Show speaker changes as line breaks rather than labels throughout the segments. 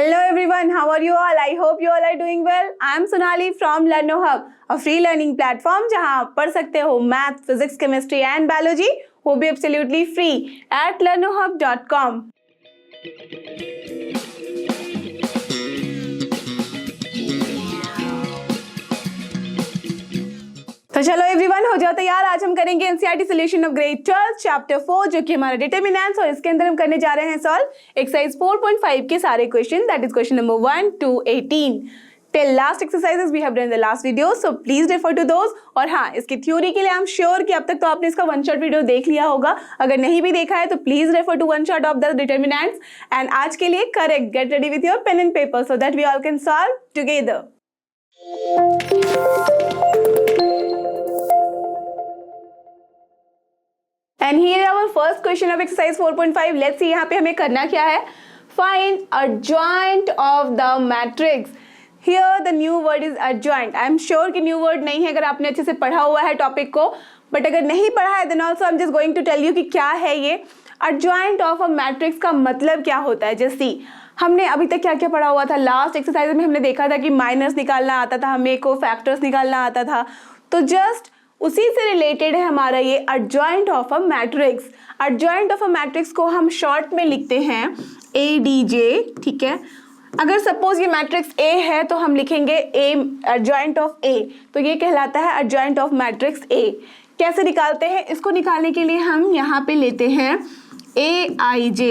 Hello everyone, how are you all? I hope you all are doing well. I am Sonali from LearnoHub, a free learning platform जहां आप पढ़ सकते हो math, physics, chemistry and biology, वो भी absolutely free at learnohub.com। तो चलो everyone, हो जाओ तैयार। आज हम करेंगे NCERT solution of grade 12 chapter 4, जो कि हमारा डिटरमिनेंट्स, और इसके अंदर हम करने जा रहे हैं सॉल्व एक्सरसाइज 4.5 के सारे question, that is question number 1 to 18 till last exercises we have done in the last video, so please refer to those. और हाँ, इसकी थ्योरी के लिए आई एम श्योर कि अब तक तो आपने इसका वन शॉट वीडियो देख लिया होगा। अगर नहीं भी देखा है तो please refer to one shot of the determinants. And आज के लिए correct, get ready with your pen and paper so that we all can solve together. And here our first question of exercise 4.5. Let's see यहाँ पे हमें करना क्या है। Find adjoint of the matrix. Here the new word is adjoint. I am sure कि new word नहीं है अगर आपने अच्छे से पढ़ा हुआ है टॉपिक को, बट अगर नहीं पढ़ा है then also I'm just going to tell you कि क्या है ये adjoint of a matrix का मतलब क्या होता है। जैसे हमने अभी तक क्या क्या पढ़ा हुआ था, लास्ट एक्सरसाइज में हमने देखा था कि माइनस निकालना आता था हमें, को फैक्टर्स निकालना आता था। तो जस्ट उसी से रिलेटेड है हमारा ये adjoint of a matrix। adjoint of a matrix को हम शॉर्ट में लिखते हैं ADJ, ठीक है। अगर सपोज ये मैट्रिक्स A है तो हम लिखेंगे A adjoint of A, तो ये कहलाता है adjoint of matrix A। कैसे निकालते हैं इसको? निकालने के लिए हम यहाँ पे लेते हैं AIJ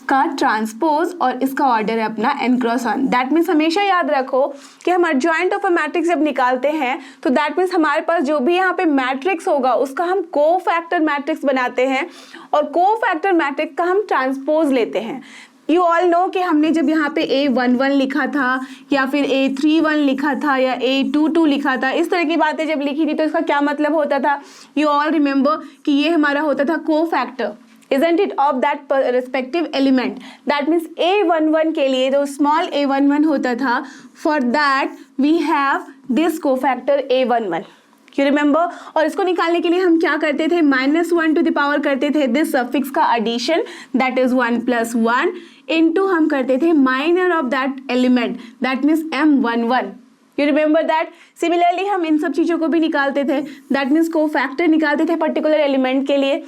का ट्रांसपोज और इसका ऑर्डर है अपना n क्रॉस 1। दैट मीन्स हमेशा याद रखो कि हम adjoint ऑफ अ मैट्रिक्स जब निकालते हैं तो दैट मीन्स हमारे पास जो भी यहाँ पे मैट्रिक्स होगा उसका हम कोफैक्टर मैट्रिक्स बनाते हैं, और कोफैक्टर मैट्रिक्स का हम ट्रांसपोज लेते हैं। यू ऑल नो कि हमने जब यहाँ पे A11 लिखा था या फिर A31 लिखा था या A22 लिखा था, इस तरह की बातें जब लिखी थी तो इसका क्या मतलब होता था? यू ऑल रिमेंबर कि ये हमारा होता था cofactor, isn't it, of that respective element। that means A11 के लिए जो small A11 होता था, for that we have this cofactor A11, you remember। और इसको निकालने के लिए हम क्या करते थे? -1 to the power करते थे this suffix का addition, that is 1 plus 1 into हम करते थे minor of that element, that means M11। You remember that? Similarly हम इन सब चीज़ों को भी निकालते थे, that means कोफैक्टर निकालते थे पर्टिकुलर एलिमेंट के लिए।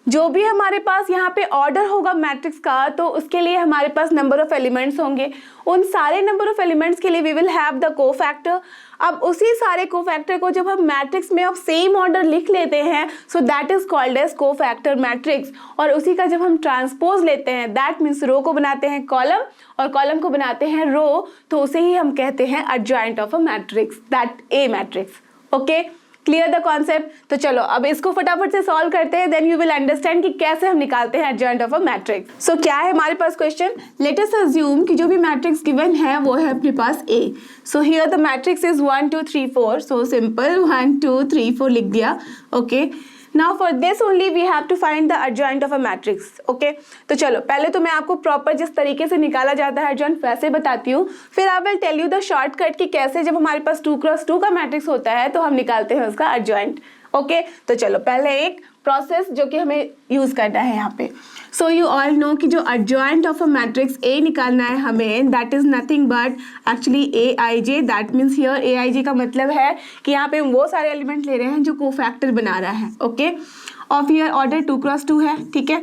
जो भी हमारे पास यहाँ पे ऑर्डर होगा मैट्रिक्स का, तो उसके लिए हमारे पास नंबर ऑफ एलिमेंट्स होंगे। उन सारे नंबर ऑफ एलिमेंट्स के लिए we will have the cofactor. अब उसी सारे कोफैक्टर को जब हम मैट्रिक्स में ऑफ सेम ऑर्डर लिख लेते हैं, so that is called as cofactor matrix. और उसी का जब हम ट्रांसपोज लेते हैं, दैट मीन्स रो को बनाते हैं कॉलम और कॉलम को बनाते हैं रो, तो उसे ही हम कहते हैं adjoint of a matrix, that A matrix. Okay, clear the concept? तो चलो अब इसको फटाफट से सॉल्व करते हैं, देन यू विल अंडरस्टैंड कि कैसे हम निकालते हैं adjoint of a matrix. So क्या है हमारे पास क्वेश्चन? लेट अस अज्यूम कि जो भी मैट्रिक्स गिवन है वो है अपने पास A। So here the matrix is 1 2 3 4, so simple 1 2 3 4 लिख दिया। Okay, now for this only we have to find the adjoint of a matrix. Okay, तो चलो पहले तो मैं आपको प्रॉपर जिस तरीके से निकाला जाता है adjoint वैसे बताती हूँ, फिर I will tell you the shortcut कि कैसे जब हमारे पास 2 क्रॉस 2 का मैट्रिक्स होता है तो हम निकालते हैं उसका adjoint। ओके, तो चलो पहले एक प्रोसेस जो कि हमें यूज करना है यहाँ पे। सो यू ऑल नो कि जो adjoint of a matrix A निकालना है हमें, that is nothing but actually AIJ। That means here AIJ का मतलब है कि यहाँ पे हम वो सारे एलिमेंट ले रहे हैं जो कोफैक्टर बना रहा है। Okay, of here order 2 cross 2 है, ठीक है।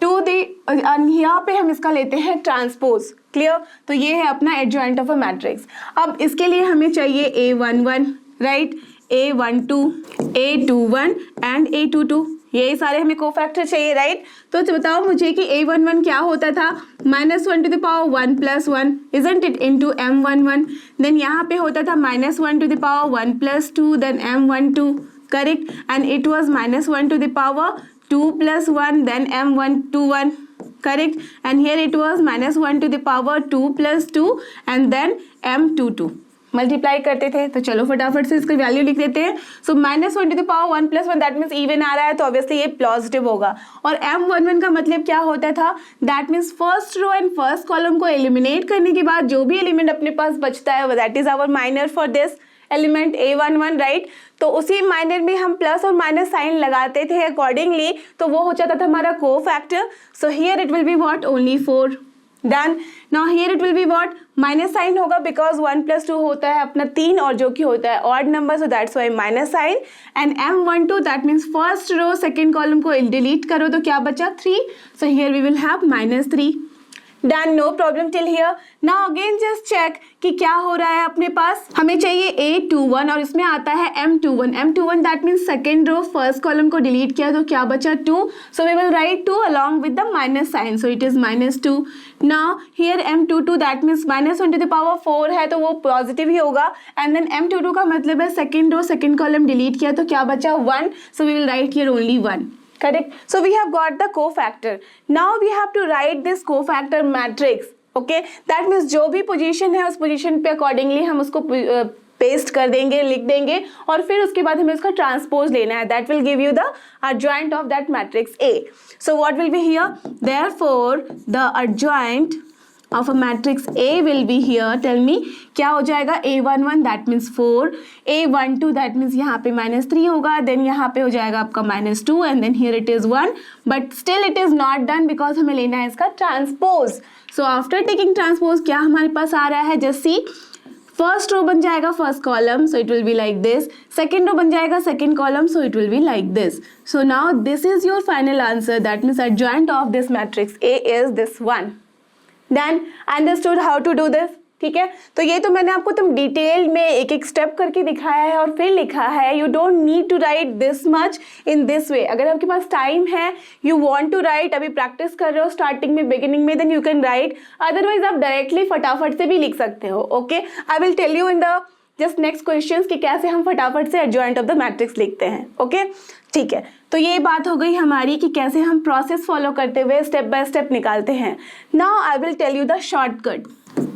यहाँ पे हम इसका लेते हैं ट्रांसपोज। क्लियर? तो ये है अपना adjoint ऑफ अ मैट्रिक्स। अब इसके लिए हमें चाहिए A11, right, A12, A21 and A22, ये सारे हमें कोफैक्टर चाहिए, राइट। तो बताओ मुझे कि A11 क्या होता था? -1 to the power 1 plus 1, isn't it, into M11। Then यहाँ पे होता था -1 to the power 1 plus 2, then M12, correct, and it was -1 to the power 2 plus 1, then M121, correct, and here it was -1 to the power 2 plus 2 and then M22। Multiply करते थे, तो चलो फटाफट से इसकी वैल्यू लिख देते हैं। So -1 to the power 1 plus 1, that means even आ रहा है तो ऑब्वियसली ये पॉजिटिव होगा। और M11 का मतलब क्या होता था? That means first row and first column को एलिमिनेट करने के बाद जो भी एलिमेंट अपने पास बचता है that is our minor for this element A11, right. तो उसी माइनर में हम प्लस और माइनस साइन लगाते थे अकॉर्डिंगली, तो वो हो जाता था हमारा cofactor. So here it will be what? Only 4। Done. Now here it will be what, minus sign होगा बिकॉज 1 + 2 होता है अपना 3 और जो कि होता है odd number, so that's why minus sign. And M12 that means first row second column को डिलीट करो तो क्या बचा 3, so here we will have -3. Done, no problem till here. Now again just check कि क्या हो रहा है अपने पास. हमें चाहिए A21 और इसमें आता है M21. M21 that means second row first column को डिलीट किया तो क्या बचा 2, so we will write 2 along with the minus sign, so it is -2. Now here M22 that means -1⁴ है तो वो पॉजिटिव ही होगा. एंड देन M22 का मतलब है second row second column delete किया तो क्या बचा 1, so we will write here only 1. Correct. So we have got the cofactor. Now we have to write this cofactor matrix. Okay. That means जो भी position है उस पोजीशन पे accordingly हम उसको पेस्ट कर देंगे, लिख देंगे और फिर उसके बाद हमें उसका ट्रांसपोज लेना है. That will give you the adjoint of that matrix A. So what will be here? Therefore the adjoint of a matrix A will be here. Tell me क्या हो जाएगा. A11 that means 4, A12 that means यहाँ पे -3 होगा, then यहाँ पे हो जाएगा आपका -2 and then here it is 1, but still it is not done because हमें लेना है इसका transpose. So after taking transpose क्या हमारे पास आ रहा है, just see. फर्स्ट रो बन जाएगा first column, so it will be like this. Second row बन जाएगा second column, so it will be like this. So now this is your final answer. That means adjoint of this matrix A is this one. Then understood how to do this. ठीक है, तो ये तो मैंने आपको तुम detail में एक एक स्टेप करके दिखाया है और फिर लिखा है. You don't need to write this much in this way. अगर आपके पास टाइम है, यू वांट टू राइट, अभी प्रैक्टिस कर रहे हो स्टार्टिंग में बिगिनिंग में, then you can write. Otherwise आप डायरेक्टली फटाफट से भी लिख सकते हो. Okay, I will tell you in the just next questions कि कैसे हम फटाफट से एडजॉइंट ऑफ द मैट्रिक्स लिखते हैं. ओके, ठीक है, तो ये बात हो गई हमारी कि कैसे हम प्रोसेस फॉलो करते हुए स्टेप बाय स्टेप निकालते हैं. Now I will tell you the shortcut.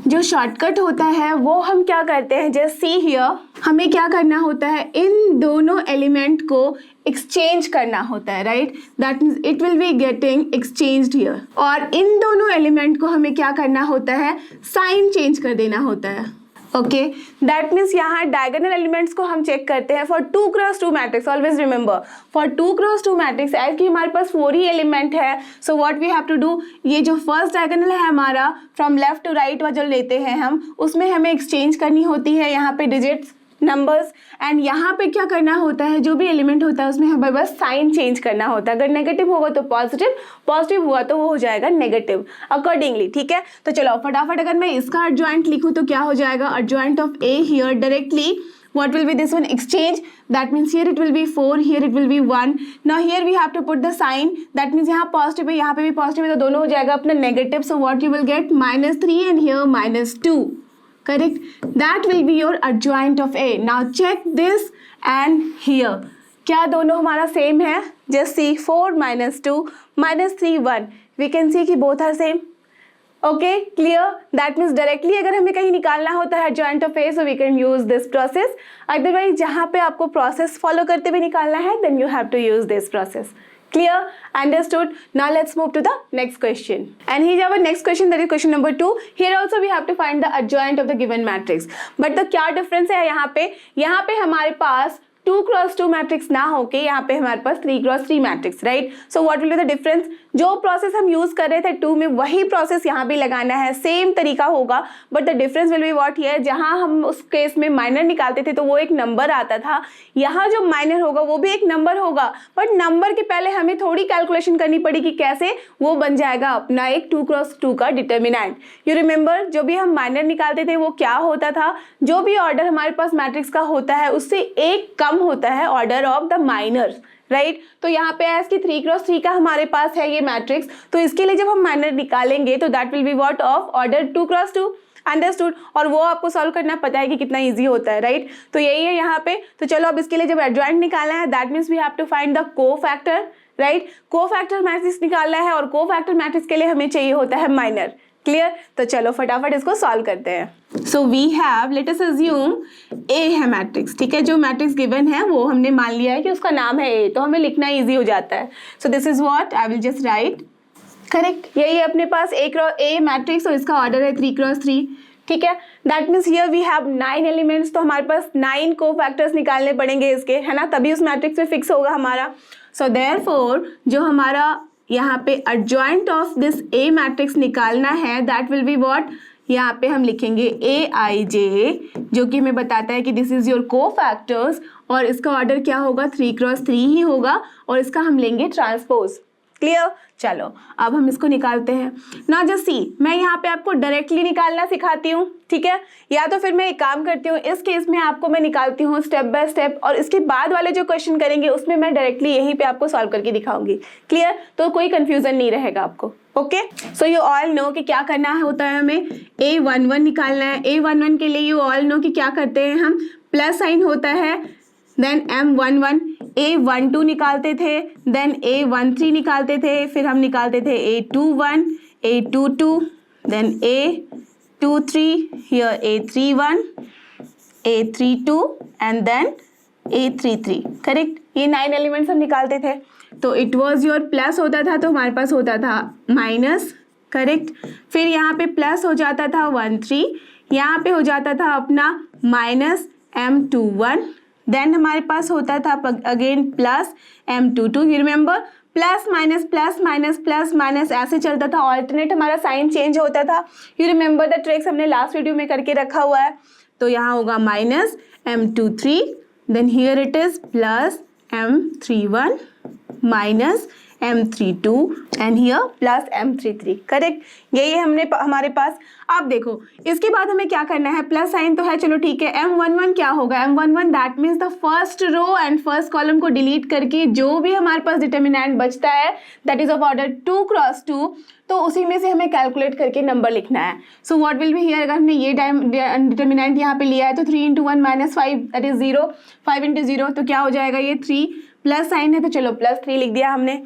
जो शॉर्टकट होता है वो हम क्या करते हैं, जस्ट सी हियर. हमें क्या करना होता है, इन दोनों एलिमेंट को एक्सचेंज करना होता है, right. That means it will be getting exchanged here. और इन दोनों एलिमेंट को हमें क्या करना होता है, साइन चेंज कर देना होता है. ओके, दैट मीन्स यहाँ डायगोनल एलिमेंट्स को हम चेक करते हैं for 2x2 matrix. Always remember for 2x2 matrix as कि हमारे पास 4 ही एलिमेंट है, so what we have to do, ये जो फर्स्ट डायगोनल है हमारा फ्रॉम लेफ्ट टू राइट जो लेते हैं हम, उसमें हमें एक्सचेंज करनी होती है यहाँ पे डिजिट्स नंबर्स. एंड यहाँ पे क्या करना होता है, जो भी एलिमेंट होता है उसमें हमें बस साइन चेंज करना होता है. अगर नेगेटिव होगा तो पॉजिटिव, पॉजिटिव हुआ तो वो हो जाएगा नेगेटिव अकॉर्डिंगली. ठीक है, तो चलो फटाफट अगर मैं इसका एडजॉइंट लिखूँ तो क्या हो जाएगा, adjoint of A here directly what will be this one, exchange. That means here it will be 4, here it will be 1. Now here we have to put the sign. That means यहाँ positive है, यहाँ पे भी positive है, तो दोनों हो जाएगा अपना negative. So what you will get, -3 and here -2. Correct? That will be your adjoint of A. Now check this and here. क्या दोनों हमारा सेम है? Just see 4 -2 -3 1. We can see कि both are same. Okay, clear. That means directly अगर हमें कहीं निकालना होता है adjoint of A, so we can use this process. Otherwise जहाँ पे आपको प्रोसेस फॉलो करते हुए निकालना है, then you have to use this process. Clear? Understood? Now let's move to the next question. And here our next question, that is question number 2. Here also we have to find the adjoint of the given matrix. But the क्या difference है यहाँ पे हमारे पास 2x2 matrix ना होके यहाँ पे हमारे पास 3x3 matrix, right. So what will be the difference, जो प्रोसेस हम यूज कर रहे थे 2 में वही प्रोसेस यहाँ भी लगाना है, सेम तरीका होगा. But the difference will be what here, जहाँ हम उस केस में माइनर निकालते थे तो वो एक नंबर आता था, यहाँ जो माइनर होगा वो भी एक नंबर होगा. बट नंबर के पहले हमें थोड़ी कैलकुलेशन करनी पड़ेगी, कैसे, वो बन जाएगा अपना एक 2x2 का डिटर्मिनेंट. यू रिमेंबर जो भी हम माइनर निकालते थे वो क्या होता था, जो भी ऑर्डर हमारे पास मैट्रिक्स का होता है उससे एक कम होता है order of the minors, right. तो यहाँ पे एज की 3x3 का हमारे पास है ये मैट्रिक्स, तो इसके लिए जब हम माइनर निकालेंगे तो that will be what of order 2x2. Understood. और वो आपको सॉल्व करना पता है कि कितना इजी होता है, राइट. तो यही है यहाँ पे. तो चलो अब इसके लिए जब एडजॉइंट निकालना है, that means we have to find the cofactor, right. Cofactor matrix निकालना है और कोफैक्टर मैट्रिक्स के लिए हमें चाहिए होता है माइनर. क्लियर. तो चलो फटाफट इसको सॉल्व करते हैं. So we have, let us assume A है मैट्रिक्स. ठीक है, जो मैट्रिक्स गिवन है वो हमने मान लिया है कि उसका नाम है A, तो हमें लिखना इजी हो जाता है. सो this is what I will just right. Correct, यही है अपने पास A मैट्रिक्स और इसका ऑर्डर है 3x3. ठीक है, that means here we have 9 elements, तो हमारे पास 9 कोफैक्टर्स निकालने पड़ेंगे इसके, है ना, तभी उस मैट्रिक्स में फिक्स होगा हमारा. सो देयरफॉर जो हमारा यहाँ पे adjoint of this A matrix निकालना है, दैट विल बी व्हाट, यहाँ पे हम लिखेंगे Aij, जो कि हमें बताता है कि दिस इज योर कोफैक्टर्स, और इसका ऑर्डर क्या होगा, 3x3 ही होगा, और इसका हम लेंगे ट्रांसपोज। क्लियर? चलो अब हम इसको निकालते हैं। ना जस्ट सी, मैं यहाँ पे आपको डायरेक्टली निकालना सिखाती हूँ, ठीक है, या तो फिर मैं एक काम करती हूँ, इस केस में आपको मैं निकालती हूँ स्टेप बाय स्टेप, और इसके बाद वाले जो क्वेश्चन करेंगे उसमें मैं डायरेक्टली यहीं पे आपको सॉल्व करके दिखाऊंगी। क्लियर? तो कोई कंफ्यूजन नहीं रहेगा आपको। Okay, so you all know कि क्या करना होता है, हमें A11 निकालना है। A11 के लिए यू ऑल नो कि क्या करते हैं हम, प्लस साइन होता है, देन M11, A12 निकालते थे, देन A13 निकालते थे, फिर हम निकालते थे A21, A22, then A23, here A31, A32 and then A33। Correct? ये 9 एलिमेंट्स हम निकालते थे। तो इट वॉज योर प्लस होता था तो हमारे पास होता था माइनस, करेक्ट, फिर यहाँ पे प्लस हो जाता था 13, यहाँ पे हो जाता था अपना माइनस M21, देन हमारे पास होता था again plus M22। You remember, plus minus plus minus plus minus ऐसे चलता था, ऑल्टरनेट हमारा साइन चेंज होता था। यू रिमेंबर द ट्रिक्स, हमने लास्ट वीडियो में करके रखा हुआ है। तो यहाँ होगा minus M23, then here it is plus M31 minus M32 and here plus M33। Correct? यही हमने हमारे पास। अब देखो इसके बाद हमें क्या करना है, प्लस साइन तो है, चलो ठीक है। M11 क्या होगा, M11 that means the first row and first column को डिलीट करके जो भी हमारे पास डिटर्मिनेंट बचता है that is of order 2x2, तो उसी में से हमें कैलकुलेट करके नंबर लिखना है। So what will be here, अगर हमने ये डिटर्मिनेंट यहाँ पे लिया है तो 3 × 1 - 5 दैट इज 0, 5 × 0 तो क्या हो जाएगा, ये 3, प्लस साइन है तो चलो प्लस 3 लिख दिया हमने।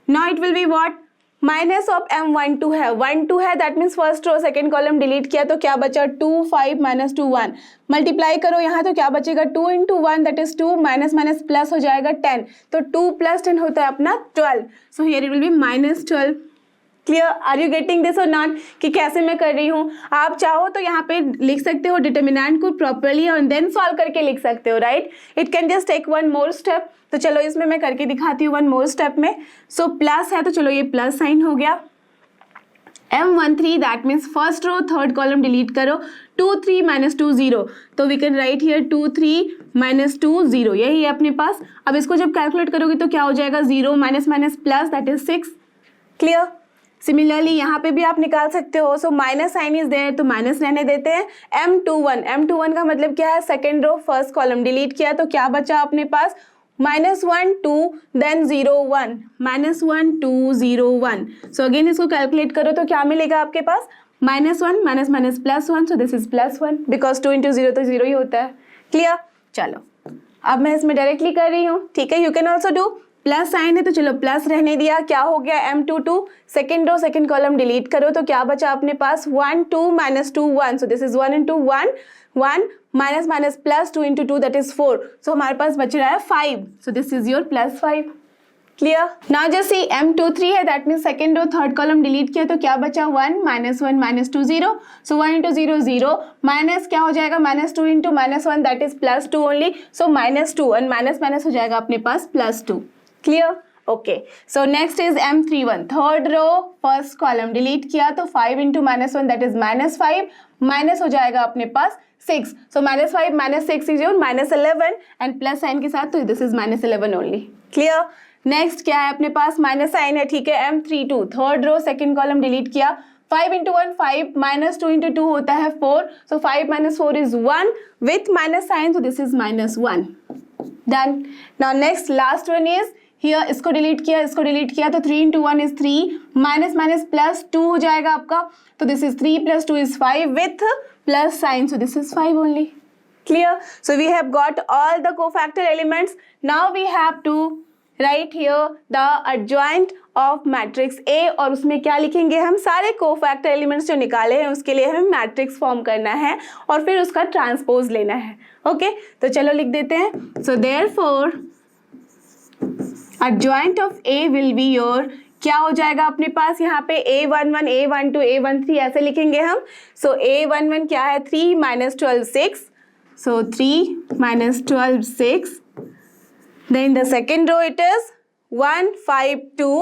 Now it will be what, minus of M12 है, 1 2 है, that means first row second column delete किया तो क्या बचा, 2 5 - 2 1, मल्टीप्लाई करो यहाँ तो क्या बचेगा, 2 × 1 that is 2, minus minus plus हो जाएगा 10, तो 2 + 10 होता है अपना 12। So here it will be -12। Clear? Are you getting this और नॉट, कि कैसे मैं कर रही हूँ? आप चाहो तो यहाँ पे लिख सकते हो डिटर्मिनेंट को प्रॉपरली और देन सॉल्व करके लिख सकते हो, right? It can just take one more step. तो चलो इसमें मैं करके दिखाती हूँ वन मोर स्टेप में। सो प्लस है तो चलो ये प्लस साइन हो गया। M13 that means first row third column delete करो, 2 3 - 2 0, तो वी कैन राइट हियर 2 3 - 2 0, यही है अपने पास। अब इसको जब कैलकुलेट करोगे तो क्या हो जाएगा, 0 minus minus plus that is 6। Clear? Similarly यहाँ पे भी आप निकाल सकते हो। So minus sign is there तो माइनस रहने देते हैं। M21 का मतलब क्या है, second row first column delete किया तो क्या बचा अपने पास, -1 2 देन 0 1, -1 2 0 1। सो अगेन इसको कैलकुलेट करो तो क्या मिलेगा आपके पास, -1 minus minus +1, so this is +1 because 2 × 0 तो 0 ही होता है। क्लियर? चलो अब मैं इसमें डायरेक्टली कर रही हूँ, ठीक है। You can also do, plus sign है तो चलो प्लस रहने दिया, क्या हो गया, M22 second row second column delete करो तो क्या बचा अपने पास, 1 2 - 2 1, so this is 1 × 1 1 minus minus plus 2 × 2 that is 4, so हमारे पास बच रहा है 5, so this is your +5। Clear? Now just see M23 है that means second row third column delete किया तो क्या बचा, 1 -1 - 2 0, सो 1 × 0 0 माइनस क्या हो जाएगा, -2 × -1 that is +2 only, so -2 and minus minus हो जाएगा अपने पास +2। Clear? Okay, so next is M31 third row first column delete किया तो 5 × -1 दैट इज -5, माइनस हो जाएगा अपने पास 6, सो -5 - 6 is your -11 and plus sign के साथ तो this is -11 only. Clear? Next क्या है अपने पास, माइनस साइन है, ठीक है। M32 third row second column delete किया, 5 × 1 5 -2 × 2 होता है 4, सो 5 - 4 is 1 with minus sign, so this is -1। Done. Now next last one is here, इसको डिलीट किया तो 3 × 1 इज 3, माइनस माइनस +2 हो जाएगा आपका, तो this is 3 + 2 is 5 with plus sign, so this is 5 only. Clear? So we have got all the cofactor elements. Now we have to write here the adjoint of matrix A, और उसमें क्या लिखेंगे हम, सारे कोफैक्टर एलिमेंट्स जो निकाले हैं उसके लिए हमें मैट्रिक्स फॉर्म करना है और फिर उसका ट्रांसपोज लेना है। ओके, तो चलो लिख देते हैं। So therefore adjoint of A will be your, क्या हो जाएगा अपने पास यहाँ पे, A11 A12 A13 ऐसे लिखेंगे हम। सो A11 क्या है, 3 - 12 6, सो 3 - 12 6, then the second row it is 1 5 2,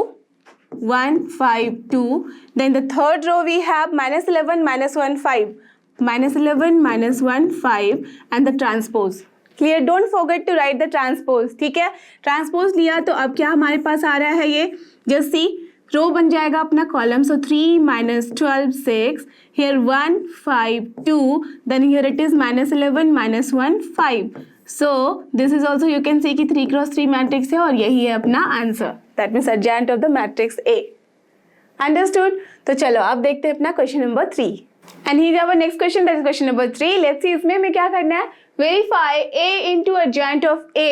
1 5 2. Then the third row we have -11 -1 5, -11 -1 5 and the transpose. Clear? Don't forget to write the transpose. ठीक है, ट्रांसपोज लिया तो अब क्या हमारे पास आ रहा है, ये जस्ट सी रो बन जाएगा अपना column. So 3 -12 6, here 1 5 2, then here it is -11 -1 5. So this is also you can see कि 3 क्रॉस 3 मैट्रिक्स है और यही है अपना answer. That means adjoint of the matrix A. Understood? तो चलो अब देखते हैं अपना question number 3. And here our next question, that is question number 3. Let's see इसमें हमें क्या करना है. Verify A into adjoint of A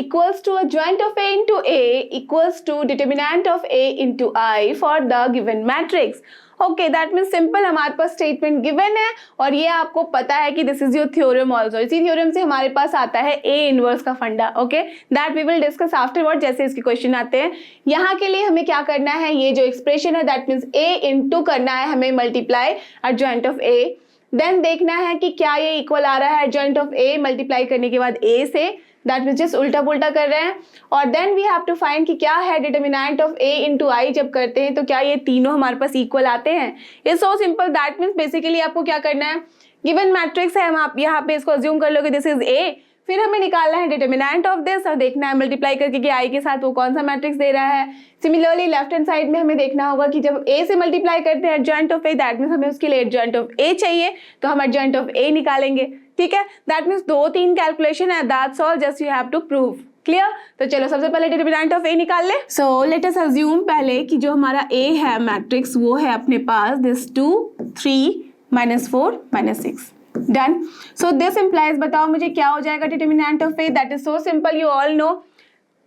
equals to adjoint of A into A equals to determinant of A into I for the given matrix. Okay, that means simple हमारे पास statement given है और ये आपको पता है कि this is your theorem also. इसी theorem से हमारे पास आता है ए इनवर्स का फंडा. Okay, that we will discuss afterward जैसे इसके क्वेश्चन आते हैं. यहाँ के लिए हमें क्या करना है, ये जो एक्सप्रेशन है दैट मीन्स ए इनटू करना है हमें multiply adjoint of A. Then देखना है कि क्या ये इक्वल आ रहा है एडजॉइंट ऑफ ए मल्टीप्लाई करने के बाद ए से, दैट मीन्स जस्ट उल्टा पुल्टा कर रहे हैं. और then we have to find कि क्या है determinant of A into I. जब करते हैं तो क्या ये तीनों हमारे पास इक्वल आते हैं. It's so simple. That means basically आपको क्या करना है, गिवन मैट्रिक्स है, हम आप यहाँ पे इसको अज्यूम कर लो कि दिस इज ए. फिर हमें निकालना है डिटर्मिनेंट ऑफ दिस और देखना है मल्टीप्लाई करके कि आई के साथ वो कौन सा मैट्रिक्स दे रहा है. सिमिलरली लेफ्ट हैंड साइड में हमें देखना होगा कि जब ए से मल्टीप्लाई करते हैं adjoint of A, that means हमें उसके लिए एडजॉइंट ऑफ ए चाहिए तो हम एडजॉइंट ऑफ ए निकालेंगे. ठीक है, दैट मीन्स 2-3 कैलकुलेशन है, that's all, just you have to prove. Clear? तो चलो सबसे पहले डिटर्मिनेंट ऑफ ए निकाल ले. सो लेट अस अज्यूम पहले कि जो हमारा ए है मैट्रिक्स वो है अपने पास this 2 3 -4 -6. Done. So this implies, बताओ मुझे क्या हो जाएगा determinant of A. That is so simple, you all know.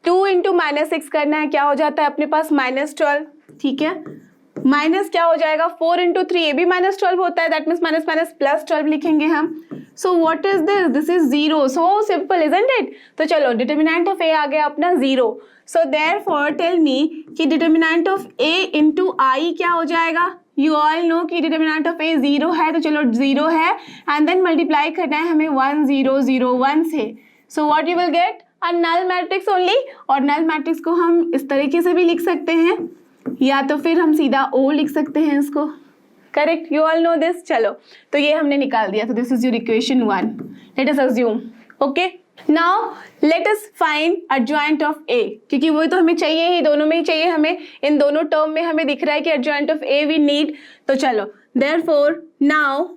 2 into -6 करना है, क्या हो जाता है अपने पास -12. ठीक है, माइनस क्या हो जाएगा 4 इंटू 3, ये भी -12 होता है, दैट मीन्स माइनस माइनस +12 लिखेंगे हम. सो what is this, this is 0. So simple isn't it. तो चलो डिटर्मिनेंट ऑफ ए आ गया अपना 0. सो देयरफॉर टेल मी कि डिटर्मिनेंट ऑफ ए इंटू आई क्या हो जाएगा. यू ऑल नो कि डिटर्मिनेंट ऑफ ए 0 है, तो चलो 0 है एंड देन मल्टीप्लाई करना है हमें 1 0 0 1 से. So what you will get a null matrix only. और नल मैट्रिक्स को हम इस तरीके से भी लिख सकते हैं या तो फिर हम सीधा ओ लिख सकते हैं इसको. Correct, you all know this. चलो तो ये हमने निकाल दिया. तो this is your equation 1. Let us assume. Okay, now let us find adjoint of A, क्योंकि वो तो हमें चाहिए ही, दोनों में ही चाहिए हमें. इन दोनों टर्म में हमें दिख रहा है कि adjoint of A V need. तो चलो therefore now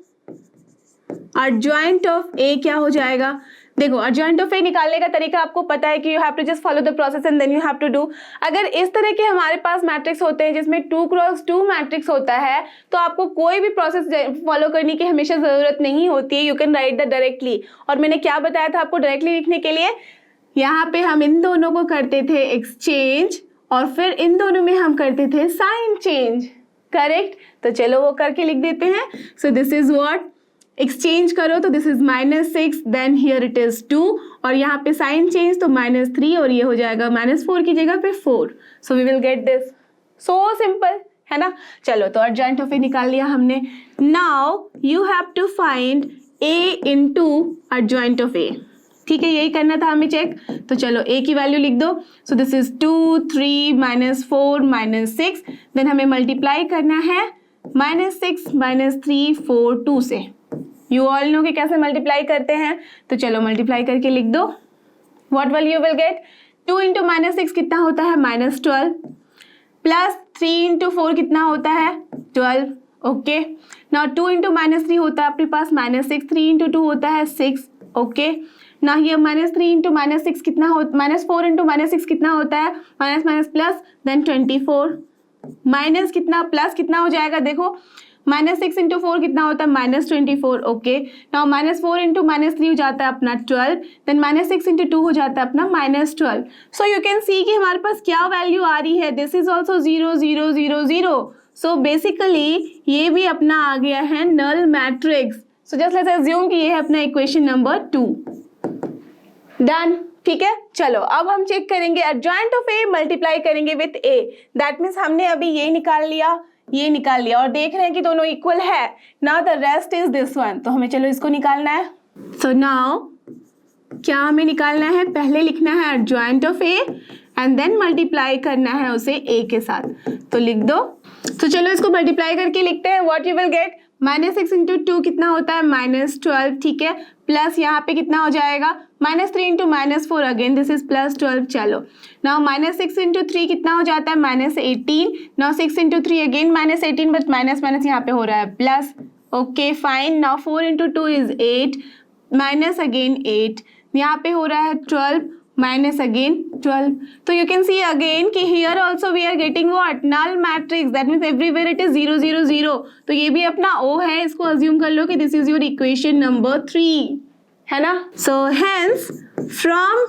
adjoint of A क्या हो जाएगा. देखो एडजॉइंट ऑफ ए निकालने का तरीका आपको पता है कि you have to just follow the process and then you have to do. अगर इस तरह के हमारे पास मैट्रिक्स होते हैं जिसमें 2 क्रॉस 2 मैट्रिक्स होता है तो आपको कोई भी प्रोसेस फॉलो करने की हमेशा जरूरत नहीं होती है. You can write the directly. और मैंने क्या बताया था आपको डायरेक्टली लिखने के लिए, यहाँ पे हम इन दोनों को करते थे एक्सचेंज और फिर इन दोनों में हम करते थे साइन चेंज. करेक्ट, तो चलो वो करके लिख देते हैं. So this is what, exchange करो तो this is -6, then here it is 2 और यहाँ पे साइन चेंज तो -3 और ये हो जाएगा -4 की जगह पे 4. So we will get this. So simple है ना. चलो तो एडजॉइंट ऑफ ए निकाल लिया हमने. Now you have to find A into adjoint of A. ठीक है, यही करना था हमें चेक. तो चलो ए की वैल्यू लिख दो. सो दिस इज 2 3 -4 -6, देन हमें मल्टीप्लाई करना है -6 -3 4 2 से. यू ऑल नो कि कैसे मल्टीप्लाई करते हैं. तो चलो मल्टीप्लाई करके लिख दो. What will you will gate. 2 into -6 कितना होता है -12 प्लस 3 इंटू 4 कितना होता है 12. ओके, नाउ 2 इंटू -3 होता है अपने पास -6, 3 इंटू 2 होता है 6. ओके, नाउ ये -3 इंटू -6 कितना हो, -4 इंटू -6 कितना होता है minus minus plus then 24 minus कितना प्लस कितना हो जाएगा. देखो -6 इंटू 4 कितना होता है -24. ओके, नाउ -4 इंटू -3 हो जाता है अपना 12, देन -6 इंटू 2 हो जाता है अपना -12. सो यू कैन सी कि हमारे पास क्या वैल्यू आ रही है. This is also 0 0 0 0. So basically ये भी अपना आ गया है null matrix. So just let's assume कि ये है अपना इक्वेशन नंबर 2. डन. ठीक है, चलो अब हम चेक करेंगे एडजॉइंट ऑफ ए मल्टीप्लाई करेंगे विथ ए. दैट मीन्स हमने अभी ये निकाल लिया, ये निकाल लिया और देख रहे हैं कि दोनों इक्वल है. Now the rest is this one. तो हमें चलो इसको निकालना है. सो नाउ क्या हमें निकालना है, पहले लिखना है adjoint of A and then multiply करना है उसे a के साथ, तो लिख दो। तो चलो इसको मल्टीप्लाई करके लिखते हैं। What you will gate, -6 into 2 कितना होता है -12, ठीक है, प्लस यहाँ पे कितना हो जाएगा -3 इंटू -4, अगेन दिस इज +12। चलो नाउ -6 इंटू 3 कितना हो जाता है -18, now 6 into 3 again -18, but minus minus यहाँ पे हो रहा है plus, okay fine. Now 4 into 2 is 8, minus again 8, यहाँ पे हो रहा है 12, माइनस अगेन 12। तो यू कैन सी अगेन कि here also we are getting what, null matrix, that means everywhere it is 0 0 0। तो ये भी अपना O है, इसको अज्यूम कर लो कि this is your equation number 3, है ना। So hence from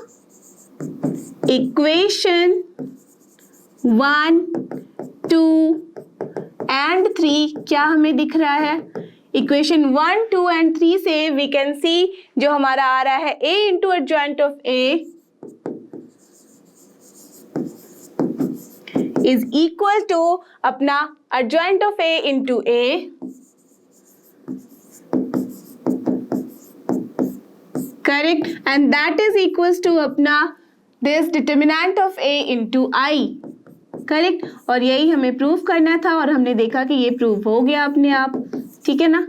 equation 1, 2 and 3 क्या हमें दिख रहा है, इक्वेशन 1, 2 एंड 3 से वी कैन सी जो हमारा आ रहा है A into adjoint of A is equal to अपना adjoint of A into A correct, and that is equals to अपना this determinant of A into I correct। और यही हमें प्रूव करना था और हमने देखा कि ये प्रूव हो गया अपने आप, ठीक है ना,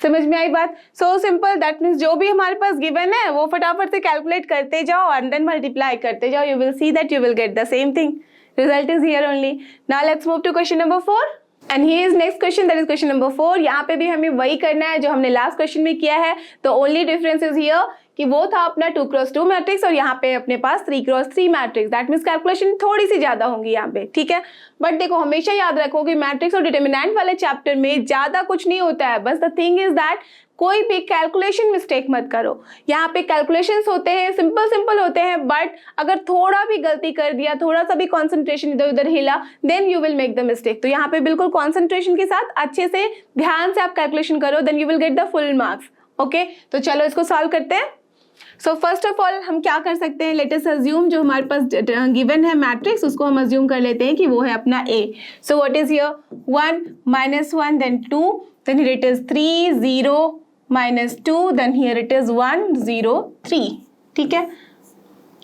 समझ में आई बात। सो सिंपल, दैट मीन्स जो भी हमारे पास गिवन है वो फटाफट से कैलकुलेट करते जाओ एंड देन मल्टीप्लाई करते जाओ, you will see that you will get the same thing. Result is here only. Now let's move to question number 4. And here is next question, that is question number 4. यहाँ पे भी हमें वही करना है जो हमने लास्ट क्वेश्चन में किया है। तो only difference is here कि वो था अपना 2x2 मैट्रिक्स और यहाँ पे अपने पास 3x3 matrix. That means calculation थोड़ी सी ज्यादा होंगी यहाँ पे, ठीक है। बट देखो हमेशा याद रखो कि मैट्रिक्स और डिटरमिनेंट वाले चैप्टर में ज्यादा कुछ नहीं होता है, बस द थिंग इज दैट कोई भी कैलकुलेशन मिस्टेक मत करो। यहाँ पे कैलकुलेशंस होते हैं, सिंपल सिंपल होते हैं, बट अगर थोड़ा भी गलती कर दिया, थोड़ा सा भी कॉन्सेंट्रेशन इधर उधर हिला, then you will make the mistake. तो यहाँ पे बिल्कुल कॉन्सेंट्रेशन के साथ अच्छे से ध्यान से आप कैलकुलेशन करो, then you will get the full marks, okay. तो चलो इसको सॉल्व करते हैं। सो फर्स्ट ऑफ ऑल हम क्या कर सकते हैं, लेट अस अज्यूम जो हमारे पास गिवन है मैट्रिक्स उसको हम अज्यूम कर लेते हैं कि वो है अपना A। So what is here 1 -1 then 2 then here it is 3 0 -2 then here it is 1 0 3, ठीक है,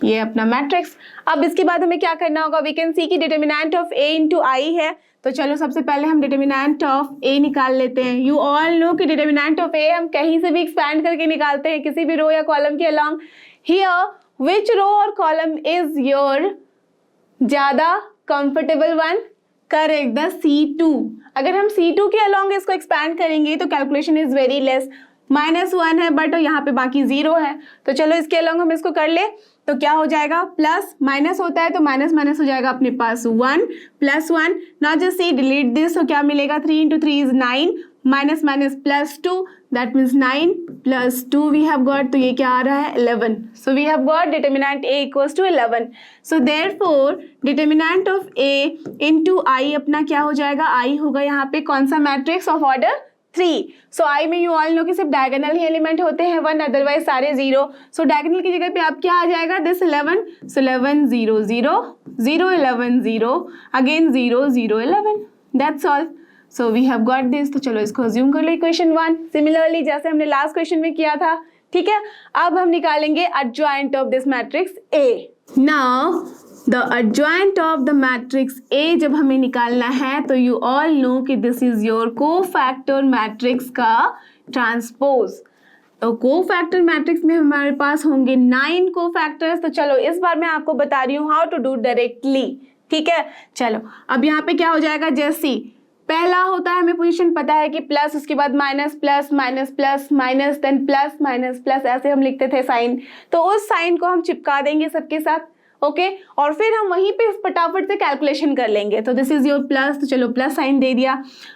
ये अपना मैट्रिक्स। अब इसके बाद हमें क्या करना होगा, वी कैन सी कि डिटरमिनेंट ऑफ A इंटू आई है। तो चलो सबसे पहले हम डिटरमिनेंट ऑफ A निकाल लेते हैं। यू ऑल नो कि डिटरमिनेंट ऑफ A हम कहीं से भी एक्सपैंड करके निकालते हैं, किसी भी रो या कॉलम के अलोंग। हियर विच रो और कॉलम इज योर ज्यादा comfortable one, correct, the C2। अगर हम C2 के अलोंग इसको एक्सपैंड करेंगे तो कैलकुलेशन इज वेरी लेस, -1 है बट यहाँ पे बाकी 0 है। तो चलो इसके अलोंग हम इसको कर ले, तो क्या हो जाएगा, प्लस माइनस होता है तो माइनस माइनस हो जाएगा अपने पास 1 +1। Now just see delete this, तो क्या मिलेगा 3 × 3 is 9, minus minus +2 that means 9 +2 we have got, तो ये क्या आ रहा है 11। So we have got determinant A equals to 11। So therefore determinant of A into I अपना क्या हो जाएगा, आई होगा यहाँ पे कौन सा मैट्रिक्स ऑफ ऑर्डर 3। सो आई में यू ऑल नो कि सिर्फ डायगोनल ही एलिमेंट होते हैं 1, अदरवाइज सारे 0। सो डायगोनल की जगह पे आप क्या आ जाएगा, दिस 11। सो 11 0 0 0 11 0 अगेन 0 0 11, that's all. So we have got this. तो चलो इसको अज्यूम कर लो इक्वेशन 1, सिमिलरली जैसे हमने लास्ट क्वेश्चन में किया था, ठीक है। अब हम निकालेंगे adjoint of this matrix A। Now the adjoint of the matrix A जब हमें निकालना है तो यू ऑल नो कि this is your cofactor matrix का ट्रांसपोज। तो कोफैक्टर मैट्रिक्स में हमारे पास होंगे 9 कोफैक्टर्स। तो चलो इस बार मैं आपको बता रही हूँ हाउ टू डू डायरेक्टली, ठीक है। चलो अब यहाँ पे क्या हो जाएगा, जैसी पहला होता है हमें पोजीशन पता है कि प्लस, उसके बाद minus plus minus plus minus then plus minus plus, ऐसे हम लिखते थे साइन। तो उस साइन को हम चिपका देंगे सबके साथ, ओके और फिर हम वहीं पे फटाफट से कैलकुलेशन कर लेंगे। तो दिस इज योर प्लस, तो चलो प्लस साइन दे दिया।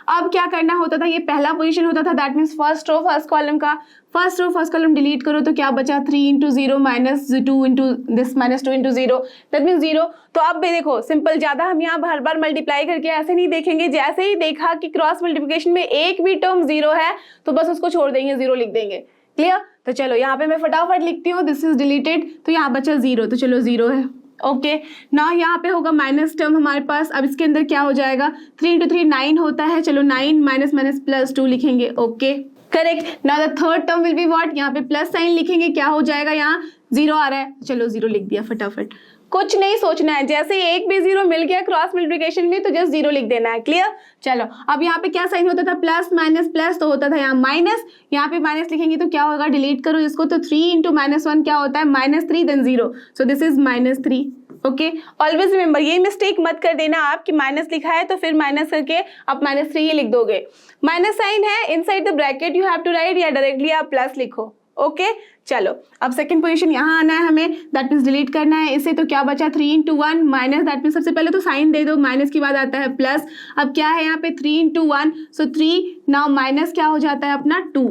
अब क्या करना होता था, ये पहला पोजीशन होता था, that means first row first column का, first row first column delete करो तो क्या बचा 3 × 0 -2 into this -2 into 0 that means 0। तो अब भी देखो सिंपल, ज्यादा हम यहाँ हर बार मल्टीप्लाई करके ऐसे नहीं देखेंगे, जैसे ही देखा कि क्रॉस मल्टीप्लिकेशन में एक भी टर्म 0 है तो बस उसको छोड़ देंगे, 0 लिख देंगे, क्लियर। तो चलो यहाँ पे मैं फटाफट लिखती हूँ, दिस इज डिलीटेड, तो यहाँ बचा 0, तो चलो 0 है, ओके। ना यहाँ पे होगा माइनस टर्म हमारे पास, अब इसके अंदर क्या हो जाएगा, 3 × 3 9 होता है, चलो 9 माइनस माइनस +2 लिखेंगे, okay correct. Now the third term will be what, यहाँ पे प्लस साइन लिखेंगे, क्या हो जाएगा, यहाँ 0 आ रहा है, चलो 0 लिख दिया फटाफट। कुछ नहीं सोचना है, जैसे एक भी जीरो मिल गया क्रॉस मल्टीप्लिकेशन में तो जस्ट जीरो लिख देना है। क्लियर? चलो अब यहाँ पे क्या साइन होता था, प्लस माइनस प्लस, तो होता था यहाँ माइनस, यहाँ पे माइनस लिखेंगे तो क्या होगा, डिलीट करो इसको, तो 3 इंटू -1 क्या होता है, -3 then 0, so this is -3। Okay, always remember, ये मिस्टेक मत कर देना आप कि माइनस लिखा है तो फिर माइनस करके आप -3 ही लिख दोगे। माइनस साइन है, inside the bracket you have to write, या डायरेक्टली आप प्लस लिखो। ओके चलो अब सेकंड पोजीशन यहाँ आना है हमें, दैट मीन्स डिलीट करना है इसे, तो क्या बचा 3 इंटू 1 माइनस, दैट मीन्स सबसे पहले तो साइन दे दो, माइनस के बाद आता है प्लस। अब क्या है यहाँ पे 3 इंटू 1, सो 3, नाउ माइनस क्या हो जाता है अपना 2।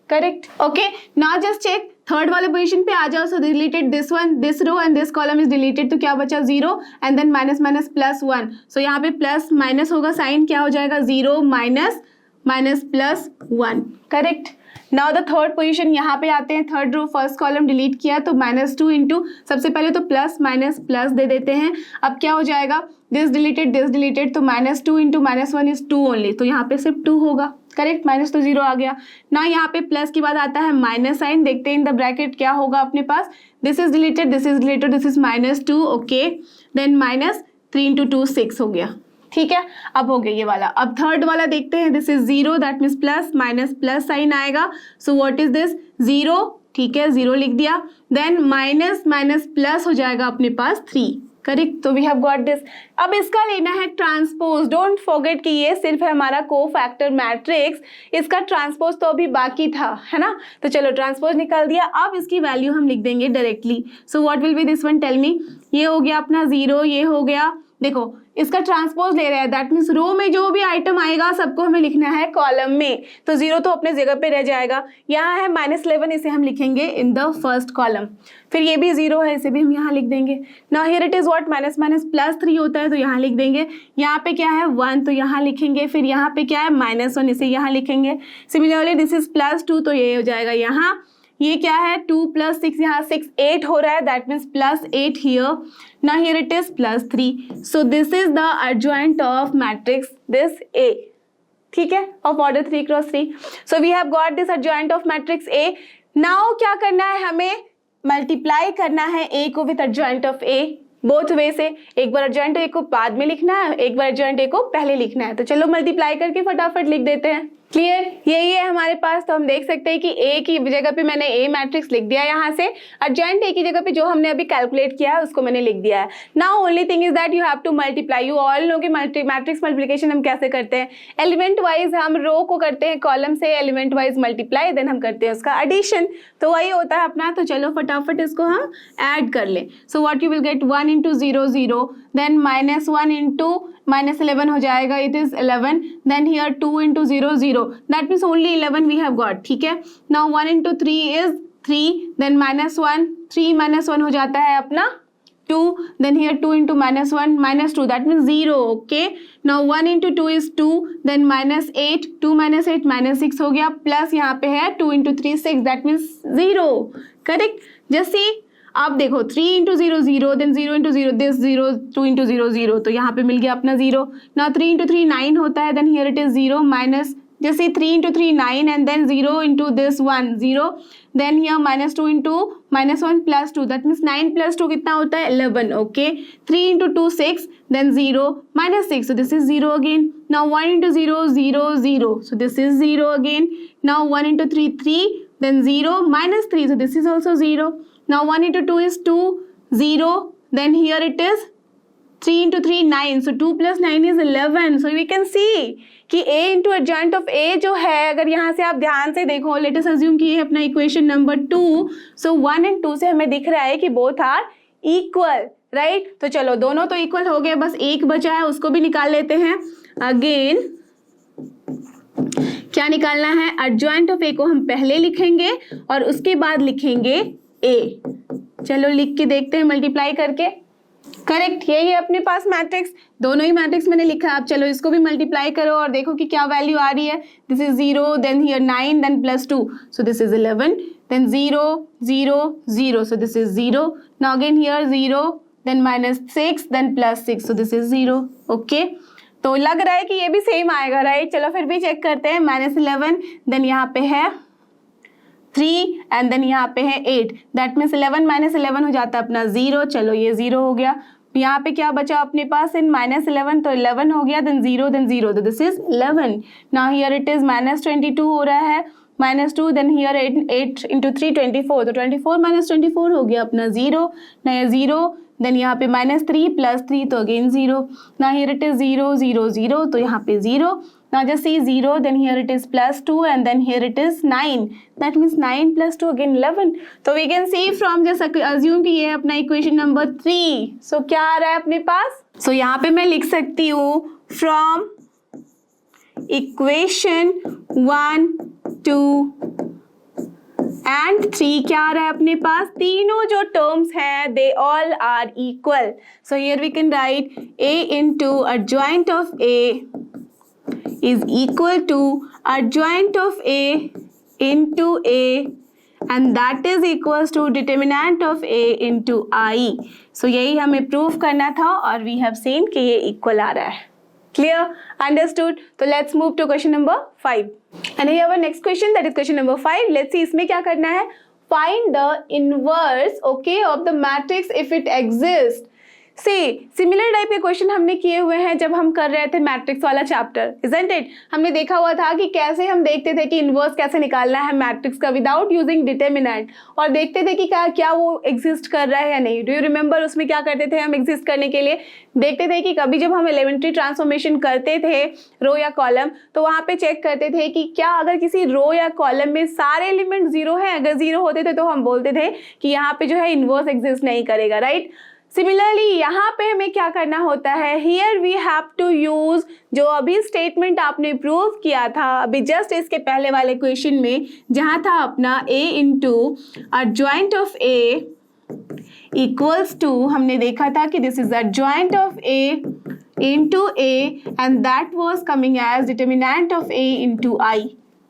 Correct? Okay, now just check third वाले पोजीशन पे आ जाओ, so deleted this one, this row and this column is deleted, तो क्या बचा 0 and then minus minus plus 1, so यहाँ पे प्लस माइनस होगा, साइन क्या हो जाएगा 0 minus minus plus 1। Correct? Now the third position यहाँ पे आते हैं, third row first column delete किया तो -2 इंटू, सबसे पहले तो प्लस माइनस प्लस दे देते हैं। अब क्या हो जाएगा, दिस डिलीटेड, तो -2 इंटू -1 इज 2 ओनली, तो यहाँ पे सिर्फ 2 होगा। करेक्ट? माइनस तो 0 आ गया ना, यहाँ पे प्लस के बाद आता है माइनस साइन, देखते हैं इन द ब्रैकेट क्या होगा अपने पास, this is deleted, this is -2, okay, then -3 into 2 6 हो गया। ठीक है, अब हो गया ये वाला। अब थर्ड वाला देखते हैं, this is 0, that means plus minus plus sign आएगा, सो व्हाट इज दिस 0, ठीक है 0 लिख दिया, देन माइनस माइनस प्लस हो जाएगा अपने पास 3। करेक्ट? तो वी हैव गॉट दिस। अब इसका लेना है ट्रांसपोज, डोंट फॉरगेट कि ये सिर्फ है हमारा कोफैक्टर मैट्रिक्स, इसका ट्रांसपोज तो अभी बाकी था, है ना, तो चलो ट्रांसपोज निकाल दिया। अब इसकी वैल्यू हम लिख देंगे directly, so what will be this one, tell me. ये हो गया अपना 0, ये हो गया, देखो इसका ट्रांसपोज ले रहा है, दैट मीन्स रो में जो भी आइटम आएगा सबको हमें लिखना है कॉलम में, तो 0 तो अपने जगह पे रह जाएगा। यहाँ है -11, इसे हम लिखेंगे इन द फर्स्ट कॉलम, फिर ये भी 0 है, इसे भी हम यहाँ लिख देंगे। Now here it is what, minus minus plus 3 होता है तो यहाँ लिख देंगे। यहाँ पे क्या है 1 तो यहाँ लिखेंगे, फिर यहाँ पे क्या है -1 इसे यहाँ लिखेंगे। सिमिलरली दिस इज +2 तो ये हो जाएगा यहाँ, ये क्या है 2 + 6, यहाँ 6 8 हो रहा है, that means +8 here. Now here it is +3, so this is the adjoint of matrix this A, ठीक है, of order 3 × 3। So we have got this adjoint of matrix A। नाउ क्या करना है, हमें मल्टीप्लाई करना है A को with adjoint of A, both way से, एक बार एडजॉइंट A को बाद में लिखना है, एक बार एडजॉइंट A को पहले लिखना है, तो चलो मल्टीप्लाई करके फटाफट लिख देते हैं। क्लियर? यही है हमारे पास, तो हम देख सकते हैं कि A की जगह पे मैंने A मैट्रिक्स लिख दिया, यहाँ से एडजॉइंट A की जगह पे जो हमने अभी कैलकुलेट किया है उसको मैंने लिख दिया है। Now only thing is that you have to multiply, you all know कि मैट्रिक्स मल्टीप्लिकेशन हम कैसे करते हैं, एलिमेंट वाइज हम रो को करते हैं कॉलम से, एलिमेंट वाइज मल्टीप्लाई, देन हम करते हैं उसका एडिशन, तो वही होता है अपना। तो चलो फटाफट इसको हम ऐड कर लें। So what you will get 1 into 0 0, then -1 into -11 हो जाएगा, it is 11, then here 2 into 0 0, that means only 11 we have got. ठीक है, नाउ 1 इंटू 3 इज 3, देन -1, 3 - 1 हो जाता है अपना 2, then here 2 into -1 -2, that means 0. Okay, now 1 into 2 is 2, then -8, 2 - 8 -6 हो गया, प्लस यहाँ पे है 2 into 3 6, that means 0. करेक्ट? जैसे आप देखो 3 into 0 0, then 0 into 0 this 0, 2 into 0 0, तो यहाँ पे मिल गया अपना 0. now 3 into 3 9 होता है, then here it is 0 minus, जैसे 3 into 3 9 and then 0 into this 1 0, then here -2 into -1 plus 2, that means 9 plus 2 कितना होता है 11. okay, 3 into 2 6, then 0 -6, so this is 0 again. now 1 into 0 0 0, so this is 0 again. now 1 into 3 3, then 0 -3, so this is also 0. now 1 into 2 is 2 0, then here it is 3 into 3 9, so 2 plus 9 is 11. so we can see कि A into adjoint of A जो है, अगर यहाँ से आप ध्यान से देखो, लेट अस अज्यूम कि ये अपना इक्वेशन नंबर 2, सो 1 and 2 से हमें दिख रहा है कि बोथ आर इक्वल, राइट? तो चलो दोनों तो इक्वल हो गए, बस एक बचा है, उसको भी निकाल लेते हैं। अगेन क्या निकालना है, एडजॉइंट ऑफ A को हम पहले लिखेंगे और उसके बाद लिखेंगे A। चलो लिख के देखते हैं मल्टीप्लाई करके। करेक्ट, यही है अपने पास मैट्रिक्स, दोनों ही मैट्रिक्स मैंने लिखा। आप चलो इसको भी मल्टीप्लाई करो और देखो कि क्या वैल्यू आ रही है। This is 0, then here 9, then +2, so this is 11, then 0 0 0, so this is 0. Now again here 0, then -6, then +6, so this is 0. Okay, तो लग रहा है कि ये भी सेम आएगा, राइट? चलो फिर भी चेक करते हैं। -11, देन यहाँ पे है 3 एंड देन यहाँ पे है 8, दैट मीन्स 11 माइनस 11 हो जाता है अपना 0, चलो ये 0 हो गया। यहाँ पे क्या बचा अपने पास इन -11, तो 11 हो गया, देन 0, तो this is 11। Now here it is -22 हो रहा है, -2, देन हियर 8 into 3 24, तो 24 - 24 हो गया अपना 0, ना 0, देन यहाँ पे -3 + 3 तो अगेन 0, ना हियर इट इज 0 0 0, तो यहाँ पे 0, now just see 0, then here it is +2 and then here it is 9, that means 9 + 2 again 11, so we can see from just assume कि ये है अपना equation number 3, so क्या आ रहा है अपने पास, so यहाँ पे मैं लिख सकती हूँ from equation 1 2 and 3 क्या आ रहा है अपने पास, तीनों जो terms हैं they all are equal, so here we can write a into adjoint of a is equal to adjoint of a into a and that is equals to determinant of a into I. So यही हमें prove करना था और we have seen कि ये equal आ रहा है। Clear? Understood? तो let's move to question number 5. And here our next question, that is question number 5. Let's see इसमें क्या करना है। Find the inverse, okay, of the matrix if it exists. Similar type के question हमने किए हुए हैं जब हम कर रहे थे मैट्रिक्स वाला चैप्टर, इजंट इट। हमने देखा हुआ था कि कैसे हम देखते थे कि इनवर्स कैसे निकालना है मैट्रिक्स का विदाउट यूजिंग डिटर्मिनेंट, और देखते थे कि क्या वो एग्जिस्ट कर रहा है या नहीं। डू यू रिमेंबर उसमें क्या करते थे हम एग्जिस्ट करने के लिए? देखते थे कि कभी जब हम एलिमेंट्री ट्रांसफॉर्मेशन करते थे रो या कॉलम, तो वहाँ पे चेक करते थे कि क्या अगर किसी रो या कॉलम में सारे एलिमेंट 0 हैं, अगर 0 होते थे तो हम बोलते थे कि यहाँ पे जो है इनवर्स एग्जिस्ट नहीं करेगा, राइट। सिमिलरली यहाँ पे हमें क्या करना होता है, here we have to use जो अभी स्टेटमेंट आपने प्रूव किया था अभी जस्ट इसके पहले वाले क्वेश्चन में, जहाँ था अपना a into adjoint of a equals to, हमने देखा था कि this is adjoint of a into a and that was coming as determinant of a into I।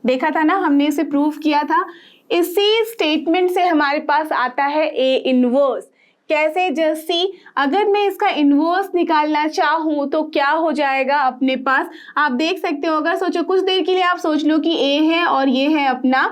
देखा था ना, हमने इसे प्रूव किया था। इसी स्टेटमेंट से हमारे पास आता है a इनवर्स। कैसे? जैसे अगर मैं इसका इनवर्स निकालना चाहूँ तो क्या हो जाएगा अपने पास, आप देख सकते हो। अगर सोचो कुछ देर के लिए आप सोच लो कि a है और ये है अपना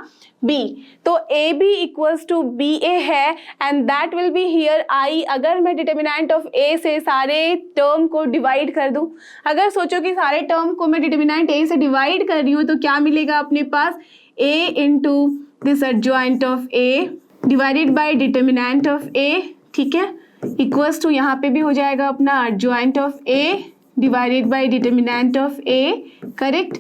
b, तो ab इक्वल्स टू बी ए है and that will be here I। अगर मैं डिटर्मिनेंट ऑफ a से सारे टर्म को डिवाइड कर दूँ, अगर सोचो कि सारे टर्म को मैं डिटर्मिनेंट a से डिवाइड कर रही हूँ, तो क्या मिलेगा अपने पास, a into this adjoint of a divided by determinant of a, ठीक है, इक्वल्स टू यहाँ पे भी हो जाएगा अपना adjoint of a divided by determinant of a, correct,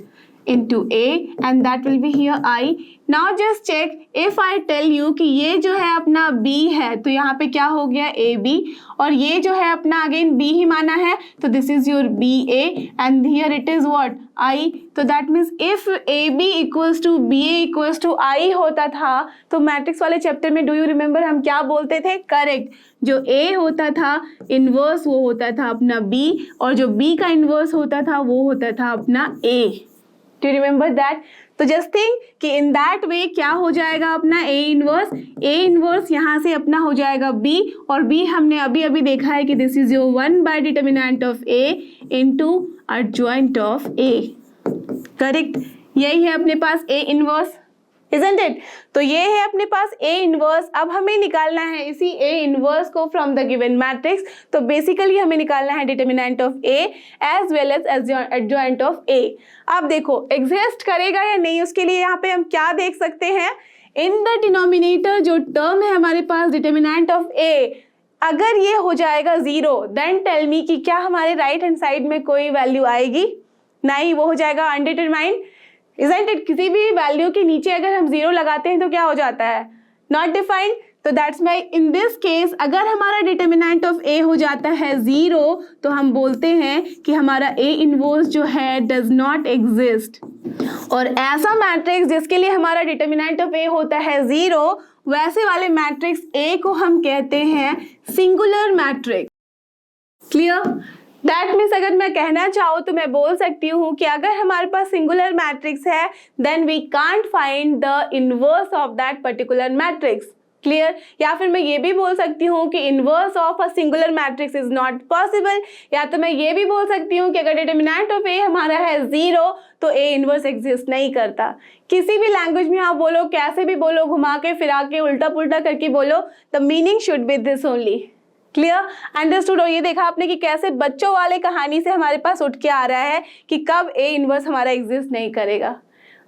into a and that will be here I. Now just check if I tell you कि ये जो है अपना b है, तो यहाँ पे क्या हो गया ab, और ये जो है अपना अगेन b ही माना है, तो this is your ba and here it is what I। तो that means if ab equals to ba equals to I होता था, तो मैट्रिक्स वाले चैप्टर में डू यू रिमेंबर हम क्या बोलते थे, करेक्ट, जो a होता था इनवर्स वो होता था अपना b, और जो b का इनवर्स होता था वो होता था अपना a। Do you remember that? तो जस्ट थिंक कि इन दैट वे क्या हो जाएगा अपना a इनवर्स यहाँ से अपना हो जाएगा b, और b हमने अभी अभी देखा है कि this is your 1 bye determinant of a into adjoint of a, correct. यही है अपने पास a इनवर्स, isn't it? तो ये है अपने पास a इनवर्स। अब हमें निकालना है इसी a इनवर्स को फ्रॉम द गिवन मैट्रिक्स, तो बेसिकली हमें निकालना है determinant of a as well as adjoint of a। अब देखो एग्जिस्ट करेगा या नहीं, उसके लिए यहाँ पे हम क्या देख सकते हैं, इन द डिनोमिनेटर जो टर्म है हमारे पास डिटर्मिनेंट ऑफ a, अगर ये हो जाएगा 0 देन टेल मी कि क्या हमारे राइट हैंड साइड में कोई वैल्यू आएगी, नहीं, वो हो जाएगा अनडिटरमाइंड, isn't it? किसी भी वैल्यू के नीचे अगर हम 0 लगाते हैं तो क्या हो जाता है, नॉट डिफाइंड। तो that's why in this case अगर हमारा डिटर्मिनेंट ऑफ a हो जाता है 0, तो हम बोलते हैं कि हमारा a इनवर्स जो है डज नॉट एग्जिस्ट। और ऐसा मैट्रिक्स जिसके लिए हमारा डिटर्मिनेंट ऑफ a होता है 0, वैसे वाले मैट्रिक्स a को हम कहते हैं singular matrix. Clear? That means अगर मैं कहना चाहूँ तो मैं बोल सकती हूँ कि अगर हमारे पास सिंगुलर मैट्रिक्स है then we can't find the inverse of that particular matrix. Clear. या फिर मैं ये भी बोल सकती हूँ कि inverse of a singular matrix is not possible, या तो मैं ये भी बोल सकती हूँ कि अगर डिटर्मिनेंट ऑफ ए हमारा है 0 तो ए इनवर्स एग्जिस्ट नहीं करता। किसी भी लैंग्वेज में आप बोलो, कैसे भी बोलो, घुमा के फिरा के उल्टा पुल्टा करके बोलो, the meaning should be this only. Clear, understood. और ये देखा आपने कि कैसे बच्चों वाले कहानी से हमारे पास उठ के आ रहा है कि कब ए इनवर्स हमारा एग्जिस्ट नहीं करेगा।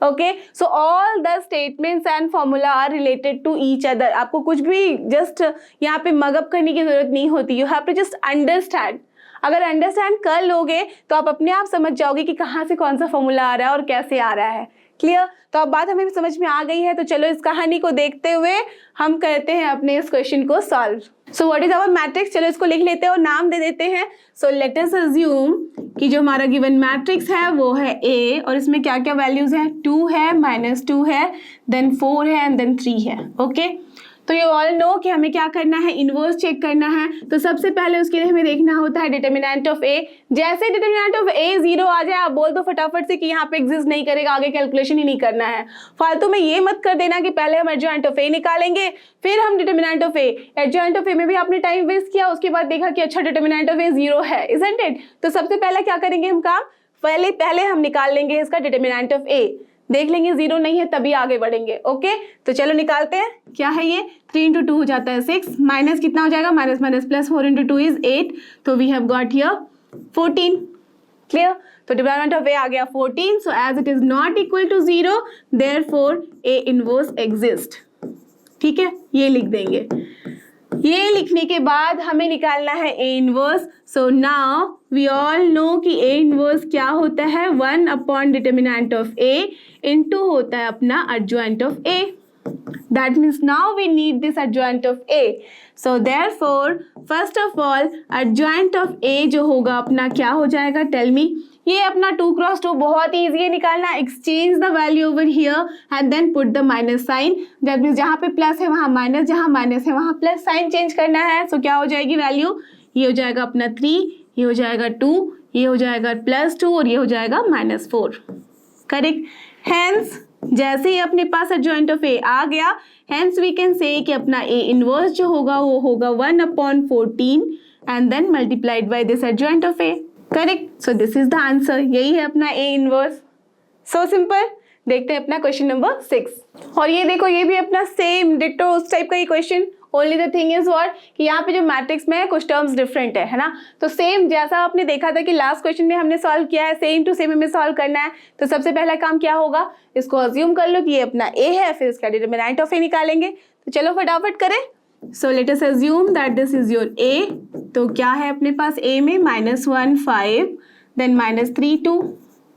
Okay, so all the statements and formula are related to each other. आपको कुछ भी जस्ट यहाँ पे मगअप करने की जरूरत नहीं होती, you have to just understand. अगर अंडरस्टैंड कर लोगे तो आप अपने आप समझ जाओगे कि कहाँ से कौन सा फॉर्मूला आ रहा है और कैसे आ रहा है। क्लियर, तो अब बात हमें समझ में आ गई है, तो चलो इस कहानी को देखते हुए हम करते हैं अपने इस क्वेश्चन को solve. So what is our matrix, चलो इसको लिख लेते हैं और नाम दे देते हैं। सो लेट अस अज्यूम कि जो हमारा गिवन मैट्रिक्स है वो है ए, और इसमें क्या क्या वैल्यूज हैं, 2 है, -2 है, देन 4 है एंड देन 3 है। ओके, तो यू ऑल नो कि हमें क्या करना है, इनवर्स चेक करना है। तो सबसे पहले उसके लिए हमें देखना होता है डिटर्मिनेंट ऑफ ए। जैसे डिटर्मिनेंट ऑफ ए 0 आ जाए, आप बोल दो फटाफट से कि यहाँ पे एग्जिस्ट नहीं करेगा, आगे कैलकुलेशन ही नहीं करना है। फालतू में ये मत कर देना कि पहले हम एडजॉइंट ऑफ ए निकालेंगे फिर हम determinant of A. Adjoint of A में भी आपने टाइम वेस्ट किया, उसके बाद देखा कि अच्छा डिटर्मिनेंट ऑफ ए 0 है, इजंट इट। तो सबसे पहले क्या करेंगे हम काम, पहले हम निकाल लेंगे इसका डिटर्मिनेंट ऑफ ए, देख लेंगे 0 नहीं है तभी आगे बढ़ेंगे। ओके, तो चलो निकालते हैं। क्या है ये, 3 × 2 हो जाता है 6, माइनस कितना हो जाएगा, माइनस माइनस प्लस 4 × 2 इज 8, तो we have got here 14। Clear, तो डिटर्मिनेंट ऑफ ए आ गया 14। So as it is not equal to 0 therefore A inverse exist. ठीक है, ये लिख देंगे। ये लिखने के बाद हमें निकालना है A inverse. So now we all know कि ए इनवर्स क्या होता है, 1 upon determinant of A into होता है अपना adjoint of A. That means now we need this adjoint of A. So therefore first of all adjoint of A जो होगा अपना क्या हो जाएगा, tell me। ये अपना 2 × 2 बहुत ईजी है निकालना। Exchange the value over here and then put the minus sign. That means जहाँ पे प्लस है वहाँ माइनस, जहाँ माइनस है वहाँ प्लस, साइन चेंज करना है। सो क्या हो जाएगी वैल्यू, ये हो जाएगा अपना 3, ये हो जाएगा 2, ये हो जाएगा +2 और ये हो जाएगा -4। करेक्ट, हेंस जैसे ही अपने पास एडजॉइंट ऑफ ए आ गया, हेंस वी कैन से कि अपना ए इनवर्स जो होगा वो होगा 1 upon 14 and then multiplied by this adjoint of A. Correct, so this is the answer, यही है अपना ए इनवर्स। So simple. देखते हैं अपना क्वेश्चन नंबर 6। और ये देखो, ये भी अपना सेम डिटो उस टाइप का ही question. Only the thing is what कि यहाँ पे जो मैट्रिक्स में है कुछ टर्म्स डिफरेंट है ना। तो सेम जैसा आपने देखा था कि लास्ट क्वेश्चन में हमने सॉल्व किया है, सेम टू सेम हमें सॉल्व करना है। तो सबसे पहला काम क्या होगा, इसको अज्यूम कर लो कि ये अपना ए है, फिर इसका डिटर्मिनेंट ऑफ ए निकालेंगे। तो चलो फटाफट करें। So let us assume that this is your A. तो क्या है अपने पास ए में, -1 5 देन -3 2।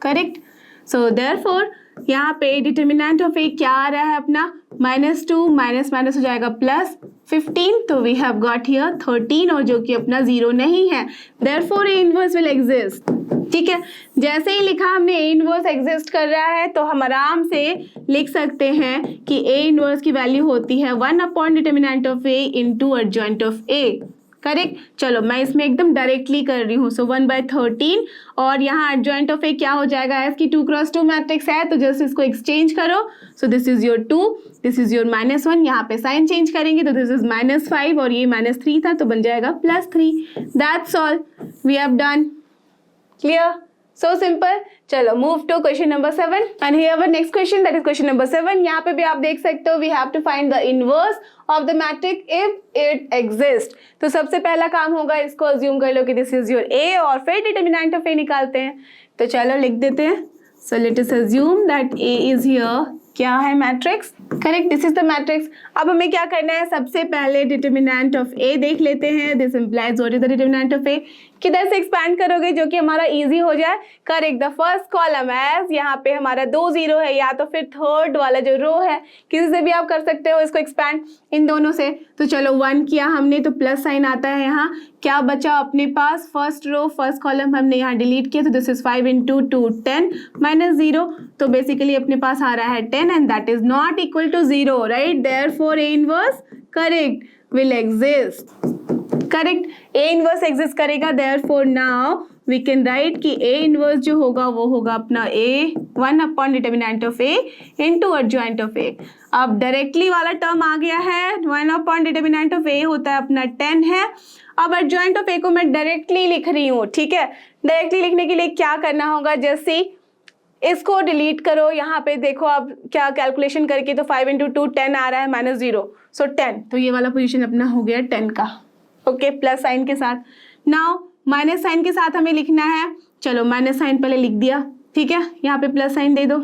करेक्ट, सो देयरफॉर यहाँ पे डिटर्मिनेंट ऑफ ए क्या आ रहा है अपना, -2 माइनस माइनस हो जाएगा +15, तो वी हैव गॉट हियर 13, और जो कि अपना 0 नहीं है, therefore A inverse will exist. ठीक है, जैसे ही लिखा हमने ए इनवर्स एग्जिस्ट कर रहा है, तो हम आराम से लिख सकते हैं कि ए इनवर्स की वैल्यू होती है 1 upon determinant of A into adjoint of A. Correct, चलो मैं इसमें एकदम डायरेक्टली कर रही हूँ। सो 1/13 और यहाँ एडजॉइंट ऑफ ए क्या हो जाएगा, इसकी 2 × 2 मैट्रिक्स है, तो जस्ट इसको एक्सचेंज करो। सो this is your 2, this is your -1, यहाँ पे साइन चेंज करेंगे तो दिस इज -5 और ये -3 था तो बन जाएगा +3। That's all, we have done. Clear, so simple. चलो move to question number 7 and here our next question, that is question number 7। यहाँ पे भी आप देख सकते हो we have to find the inverse of the matrix if it exist. तो सबसे पहला काम होगा, इसको अज्यूम कर लो कि दिस इज योर ए और फिर डिटर्मिनेंट ऑफ ए निकालते हैं। तो चलो लिख देते हैं। सो let us assume that A is here, क्या है matrix. Correct, this is the matrix. अब हमें क्या करना है, सबसे पहले डिटर्मिनेंट ऑफ ए देख लेते हैं। This implies what is the determinant of A. किधर से एक्सपैंड करोगे जो कि हमारा इजी हो जाए। Correct, the first column as यहाँ पे हमारा 2 0 है, या तो फिर थर्ड वाला जो रो है, किसी से भी आप कर सकते हो इसको एक्सपैंड, इन दोनों से। तो चलो 1 किया हमने तो प्लस साइन आता है यहाँ। क्या बचा अपने पास, फर्स्ट रो फर्स्ट कॉलम हमने यहाँ डिलीट किया, तो दिस इज 5 × 2 10 -0, तो बेसिकली अपने पास आ रहा है 10 and that is not equal to 0, right. Therefore A inverse correct will exist. Correct, A inverse exist करेगा। Therefore now we can write कि ए इनवर्स जो होगा वो होगा अपना A 1 upon determinant of A into adjoint of A. अब directly वाला term आ गया है, 1 अपॉन डिटर्मिनेंट ऑफ ए होता है अपना 10 है। अब एडजॉइंट ऑफ ए को मैं डायरेक्टली लिख रही हूँ, ठीक है। डायरेक्टली लिखने के लिए क्या करना होगा, जैसे इसको डिलीट करो, यहाँ पे देखो आप क्या कैलकुलेशन करके, तो 5 इंटू 2 10 आ रहा है -0, सो 10, तो ये वाला पोजीशन अपना हो गया 10 का, ओके, प्लस साइन के साथ। नाउ माइनस साइन के साथ हमें लिखना है, चलो माइनस साइन पहले लिख दिया, ठीक है, यहाँ पे प्लस साइन दे दो,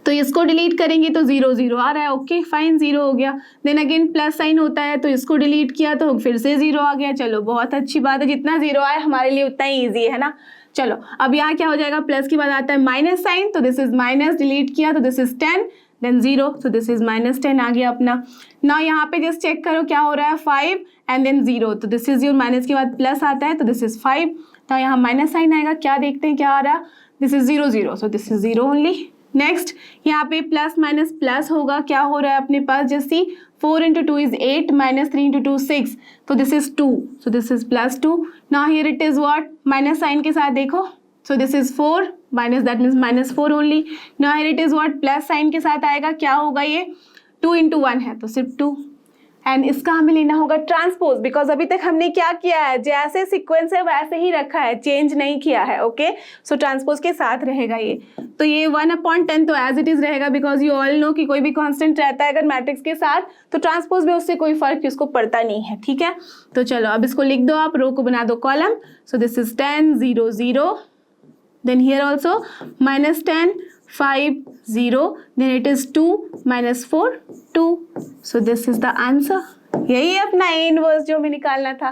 तो इसको डिलीट करेंगे तो 0 0 आ रहा है, ओके फाइन, 0 हो गया। देन अगेन प्लस साइन होता है, तो इसको डिलीट किया तो फिर से 0 आ गया, चलो बहुत अच्छी बात है, जितना 0 आए हमारे लिए उतना ही ईजी है ना। चलो अब यहाँ क्या हो जाएगा, प्लस के बाद आता है माइनस साइन, तो दिस इज माइनस, डिलीट किया तो दिस इज 10, देन 0, तो दिस इज -10 आ गया अपना। ना यहाँ पे जस्ट चेक करो क्या हो रहा है, 5 एंड देन 0, तो दिस इज योर, माइनस के बाद प्लस आता है तो दिस इज 5, तो यहाँ माइनस साइन आएगा, क्या देखते हैं क्या आ रहा है, this is 0 0, so this is 0 only. Next यहाँ पे प्लस माइनस प्लस होगा, क्या हो रहा है अपने पास, जैसे 4 इंटू 2 इज 8, -3 इंटू 2 6, तो this is 2, so this is +2। Now here it is what, minus sign के साथ देखो, so this is 4 minus, that means -4 only. Now here it is what, plus sign के साथ आएगा, क्या होगा ये, 2 इंटू 1 है तो सिर्फ 2, एंड इसका हमें लेना होगा ट्रांसपोज, बिकॉज अभी तक हमने क्या किया है, जैसे सीक्वेंस है वैसे ही रखा है, चेंज नहीं किया है, ओके। सो ट्रांसपोज के साथ रहेगा ये, तो ये 1/10 तो एज इट इज रहेगा, बिकॉज यू ऑल नो कि कोई भी कांस्टेंट रहता है अगर मैट्रिक्स के साथ तो ट्रांसपोज में उससे कोई फर्क उसको पड़ता नहीं है, ठीक है। तो चलो अब इसको लिख दो, आप रो को बना दो column, so this is 10 0 0, then here also -10 5 0, then it is 2 -4 2, so this is the answer। यही है अपना A inverse जो हमें निकालना था,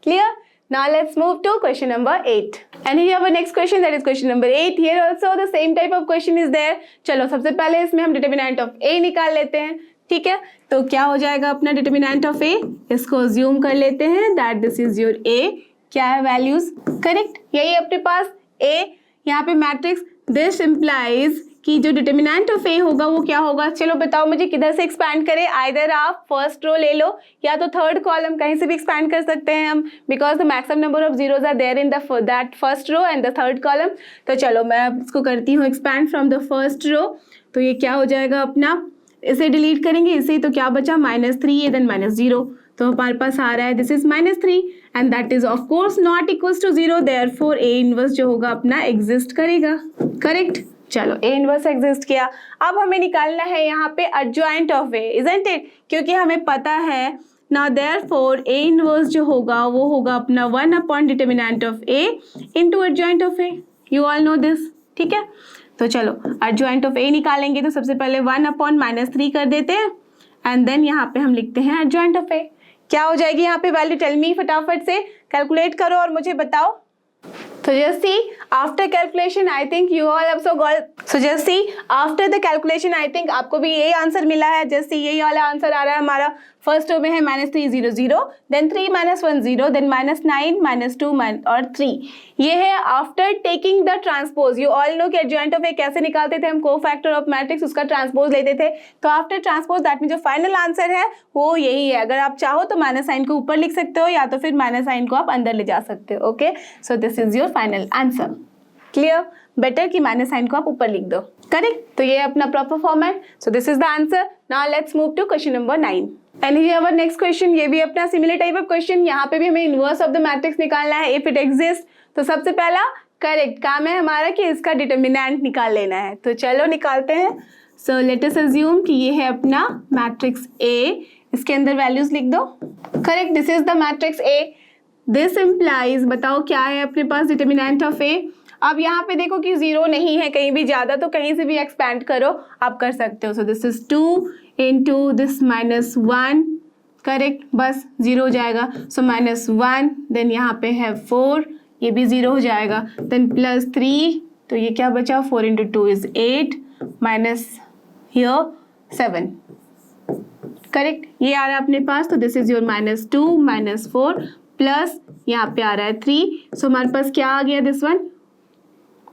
clear? Now let's move to question number 8, and here our next question, that is question number 8। Here also the same type of question is there। चलो सबसे पहले इसमें हम डिटर्मिनेंट ऑफ A निकाल लेते हैं, ठीक है। तो क्या हो जाएगा अपना डिटर्मिनेंट ऑफ A, इसको अज्यूम कर लेते हैं that this is your A, क्या है वैल्यूज, करेक्ट, यही अपने पास A, यहाँ पे मैट्रिक्स, दिस इम्प्लाइज कि जो डिटर्मिनेंट ऑफ ए होगा वो क्या होगा, चलो बताओ मुझे किधर से एक्सपैंड करें, आइदर आप फर्स्ट रो ले लो या तो थर्ड कॉलम, कहीं से भी एक्सपैंड कर सकते हैं हम, because the maximum number of zeros are there in that first row and the third column. तो चलो मैं इसको करती हूँ expand from the first row, तो ये क्या हो जाएगा अपना, इसे डिलीट करेंगे, इसे तो क्या बचा -3 देन -0, तो हमारे पास आ रहा है this is -3 and that is of course not equals to 0, therefore A inverse जो होगा अपना एग्जिस्ट करेगा, करेक्ट। चलो A इनवर्स एग्जिस्ट किया, अब हमें निकालना है यहाँ पे adjoint of A, isn't it, क्योंकि हमें पता है ना, देयरफॉर A इनवर्स जो होगा वो होगा अपना 1 upon determinant of A into adjoint of A, you all know this, ठीक है। तो चलो एडजॉइंट ऑफ A निकालेंगे तो सबसे पहले 1 अपॉन -3 कर देते हैं एंड देन यहाँ पे हम लिखते हैं एडजॉइंट ऑफ A, क्या हो जाएगी यहाँ पे वैल्यू, टेल मी, फटाफट से कैलकुलेट करो और मुझे बताओ। So just see after calculation I think you all also got, so just see after the calculation I think आपको भी यही आंसर मिला है, जस्ट सी यही वाला आंसर आ रहा है हमारा। फर्स्ट रो में है -3 0 0, देन 3 -1 0, देन -9 -2 और 3, ये है after taking the transpose. You all know कि एडजॉइंट ऑफ ए कैसे निकालते थे हम, कोफैक्टर ऑफ मैट्रिक्स, उसका ट्रांसपोज लेते थे, तो आफ्टर ट्रांसपोज दैट मीन जो फाइनल आंसर है वो यही है। अगर आप चाहो तो माइनस साइन को ऊपर लिख सकते हो या तो फिर माइनस साइन को आप अंदर ले जा सकते हो, okay. So this is your final answer, clear, better कि माइनस साइन को आप ऊपर लिख दो, करेक्ट। तो ये अपना proper format, so this is the answer. Now let's move to question number 9 and here our next question, ये भी अपना सिमिलर टाइप ऑफ क्वेश्चन, यहाँ पे भी हमें इनवर्स ऑफ द मैट्रिक्स निकालना है इफ इट एग्जिस्ट। तो सबसे पहला करेक्ट काम है हमारा कि इसका डिटर्मिनेंट निकाल लेना है, तो चलो निकालते हैं। सो लेट अस अज्यूम कि ये है अपना मैट्रिक्स A, इसके अंदर वैल्यूज लिख दो, correct, this is the matrix A, this implies, बताओ क्या है अपने पास डिटर्मिनेंट ऑफ A। अब यहाँ पे देखो कि 0 नहीं है कहीं भी ज्यादा, तो कहीं से भी एक्सपैंड करो आप कर सकते हो। सो this is 2 into this -1, correct, बस 0 हो जाएगा। सो -1, देन यहाँ पे है 4, ये भी 0 हो जाएगा, देन +3, तो ये क्या बचा, 4 into 2 is 8 minus here 7, correct, ये आ रहा है अपने पास। तो दिस इज योर -2 -4 प्लस यहाँ पे आ रहा है 3, सो हमारे पास क्या आ गया, this one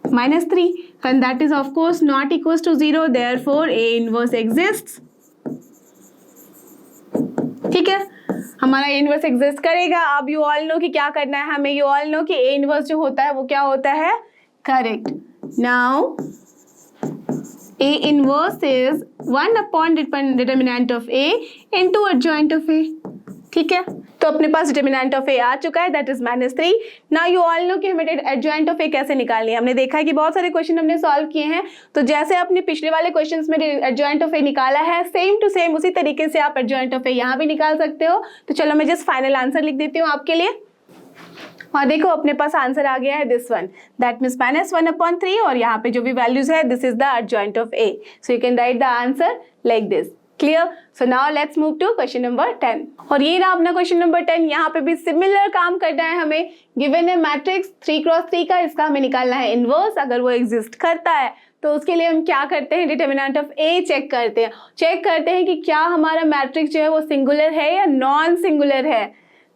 -3, and that is of course not equals to 0, therefore A inverse exists, ठीक है। हमारा ए इनवर्स एग्जिस्ट करेगा। अब यू ऑल नो कि क्या करना है हमें, यू ऑल नो कि ए इनवर्स जो होता है वो क्या होता है, correct. Now A inverse is 1 upon determinant of A into adjoint of A, ठीक है। तो अपने पास डिटर्मिनेंट ऑफ ए आ चुका है, that is -3। Now you all know कि हमें एडजॉइंट ऑफ ए कैसे निकालनी है। हमने देखा है कि बहुत सारे क्वेश्चन हमने सॉल्व किए हैं, तो जैसे आपने पिछले वाले क्वेश्चंस में एडजॉइंट ऑफ ए निकाला है, सेम टू सेम उसी तरीके से आप एडजॉइंट ऑफ ए यहाँ भी निकाल सकते हो। तो चलो मैं जस्ट फाइनल आंसर लिख देती हूँ आपके लिए। और देखो अपने पास आंसर आ गया है दिस वन, दैट मीन्स -1/3, और यहाँ पे जो भी वैल्यूज है this is the adjoint of A. So you can write the answer like this. Clear? So now let's move to question number 10। और ये रहा अपना क्वेश्चन नंबर 10। यहाँ पे भी सिमिलर काम करना है हमें। गिवन है मैट्रिक्स 3x3 का, इसका हमें निकालना है इनवर्स। अगर वो एग्जिस्ट करता है तो उसके लिए हम क्या करते हैं, डिटर्मिनेंट ऑफ ए चेक करते हैं कि क्या हमारा मैट्रिक्स जो है वो सिंगुलर है या नॉन सिंगुलर है।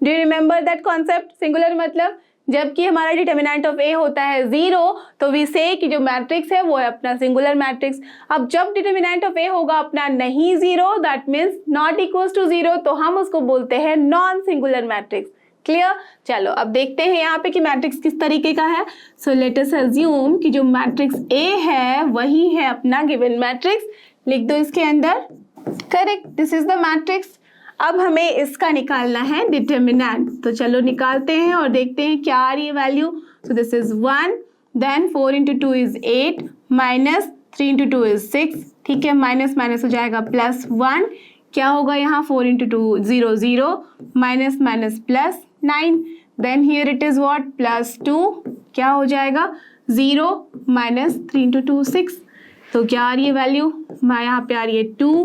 Do you remember that concept? Singular मतलब जबकि हमारा डिटर्मिनेंट ऑफ ए होता है 0, तो वी से कि जो मैट्रिक्स है वो है अपना सिंगुलर मैट्रिक्स। अब जब डिटर्मिनेंट ऑफ ए होगा अपना नहीं 0, that means not equals to 0, तो हम उसको बोलते हैं नॉन सिंगुलर मैट्रिक्स। क्लियर? चलो अब देखते हैं यहाँ पे कि मैट्रिक्स किस तरीके का है। सो लेट अस अज्यूम कि जो मैट्रिक्स ए है वही है अपना गिवन मैट्रिक्स। लिख दो इसके अंदर, correct, this is the matrix. अब हमें इसका निकालना है डिटर्मिनेंट, तो चलो निकालते हैं और देखते हैं क्या आ रही है value. So this is 1, then 4 × 2 is 8, -3 × 2 is 6, ठीक है, माइनस माइनस हो जाएगा +1, क्या होगा यहाँ 4 × 2 0 0, minus minus +9, then here it is what +2, क्या हो जाएगा 0 -3 × 2 6, तो क्या आ रही है वैल्यू, यहाँ पे आ रही है 2,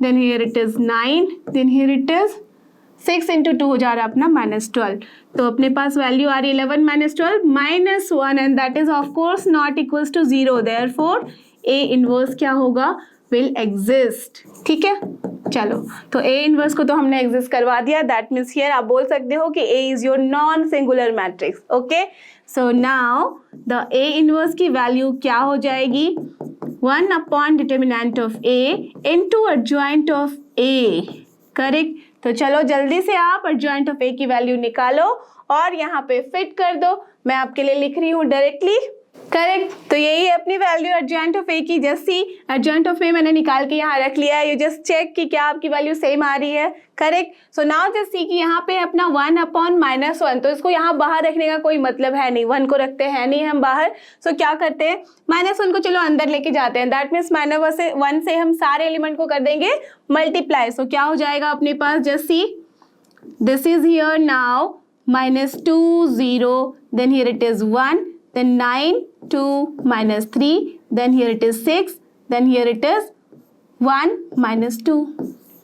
then here it is 9, then here it is 6 × 2 हो जा रहा है अपना -12। तो अपने पास वैल्यू आ रही है 11 -12 -1, and that is of course not equals to 0, therefore A inverse क्या होगा, विल एग्जिस्ट। ठीक है, चलो तो ए इनवर्स को तो हमने एग्जिस्ट करवा दिया, दैट मीन्स हियर आप बोल सकते हो कि A is your non singular matrix. Okay, so now the A inverse की वैल्यू क्या हो जाएगी, 1 upon determinant of A into adjoint of A. Correct, तो चलो जल्दी से आप एडजॉइंट ऑफ ए की वैल्यू निकालो और यहाँ पे फिट कर दो। मैं आपके लिए लिख रही हूँ डायरेक्टली। करेक्ट, तो यही है अपनी वैल्यू एडजॉइंट ऑफ ए की। जस्ट सी एडजॉइंट ऑफ ए मैंने निकाल के यहाँ रख लिया है, यू जस्ट चेक कि क्या आपकी वैल्यू सेम आ रही है। Correct, so now just see कि यहाँ पे अपना 1 अपॉन -1, तो इसको यहाँ बाहर रखने का कोई मतलब है नहीं, 1 को रखते हैं नहीं हम बाहर। सो क्या करते हैं, -1 को चलो अंदर लेके जाते हैं, दैट मीन्स -1 से हम सारे एलिमेंट को कर देंगे मल्टीप्लाई। सो क्या हो जाएगा अपने पास, just see this is here now -2 0, then here it is 1, then 9 2 -3, then here it is 6, then here it is 1 -2,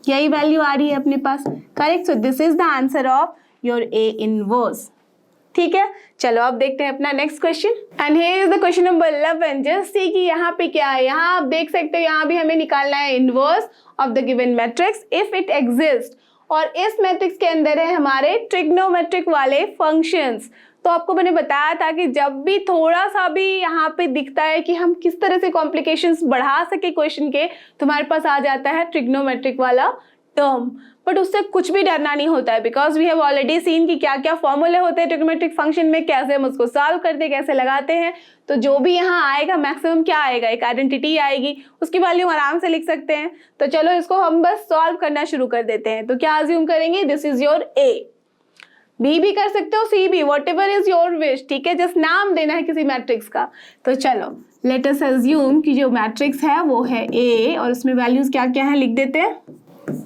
यही वैल्यू आ रही है अपने पास। Correct, so this is the answer of your A inverse. ठीक है, चलो अब देखते हैं अपना next question, and here is the question number 11। Just see कि यहाँ पे क्या है, यहाँ आप देख सकते हो यहाँ भी हमें निकालना है inverse of the given matrix if it exist, और इस मैट्रिक्स के अंदर है हमारे ट्रिग्नोमेट्रिक वाले फंक्शंस। तो आपको मैंने बताया था कि जब भी थोड़ा सा भी यहाँ पे दिखता है कि हम किस तरह से कॉम्प्लिकेशंस बढ़ा सके क्वेश्चन के, तो हमारे पास आ जाता है ट्रिग्नोमेट्रिक वाला टर्म। बट उससे कुछ भी डरना नहीं होता है, because we have already seen कि क्या क्या फॉर्मूले होते हैं ट्रिग्नोमेट्रिक फंक्शन में, कैसे हम उसको सॉल्व करते हैं, कैसे लगाते हैं। तो जो भी यहाँ आएगा मैक्सिमम क्या आएगा, एक आइडेंटिटी आएगी, उसकी वैल्यू आराम से लिख सकते हैं। तो चलो इसको हम बस सॉल्व करना शुरू कर देते हैं। तो क्या अज्यूम करेंगे, this is your A, B भी कर सकते हो, सी भी, whatever is your wish. ठीक है, जस्ट नाम देना है किसी मैट्रिक्स का। तो चलो लेट अस अज्यूम कि जो मैट्रिक्स है वो है ए, और उसमें वैल्यूज क्या क्या है लिख देते हैं।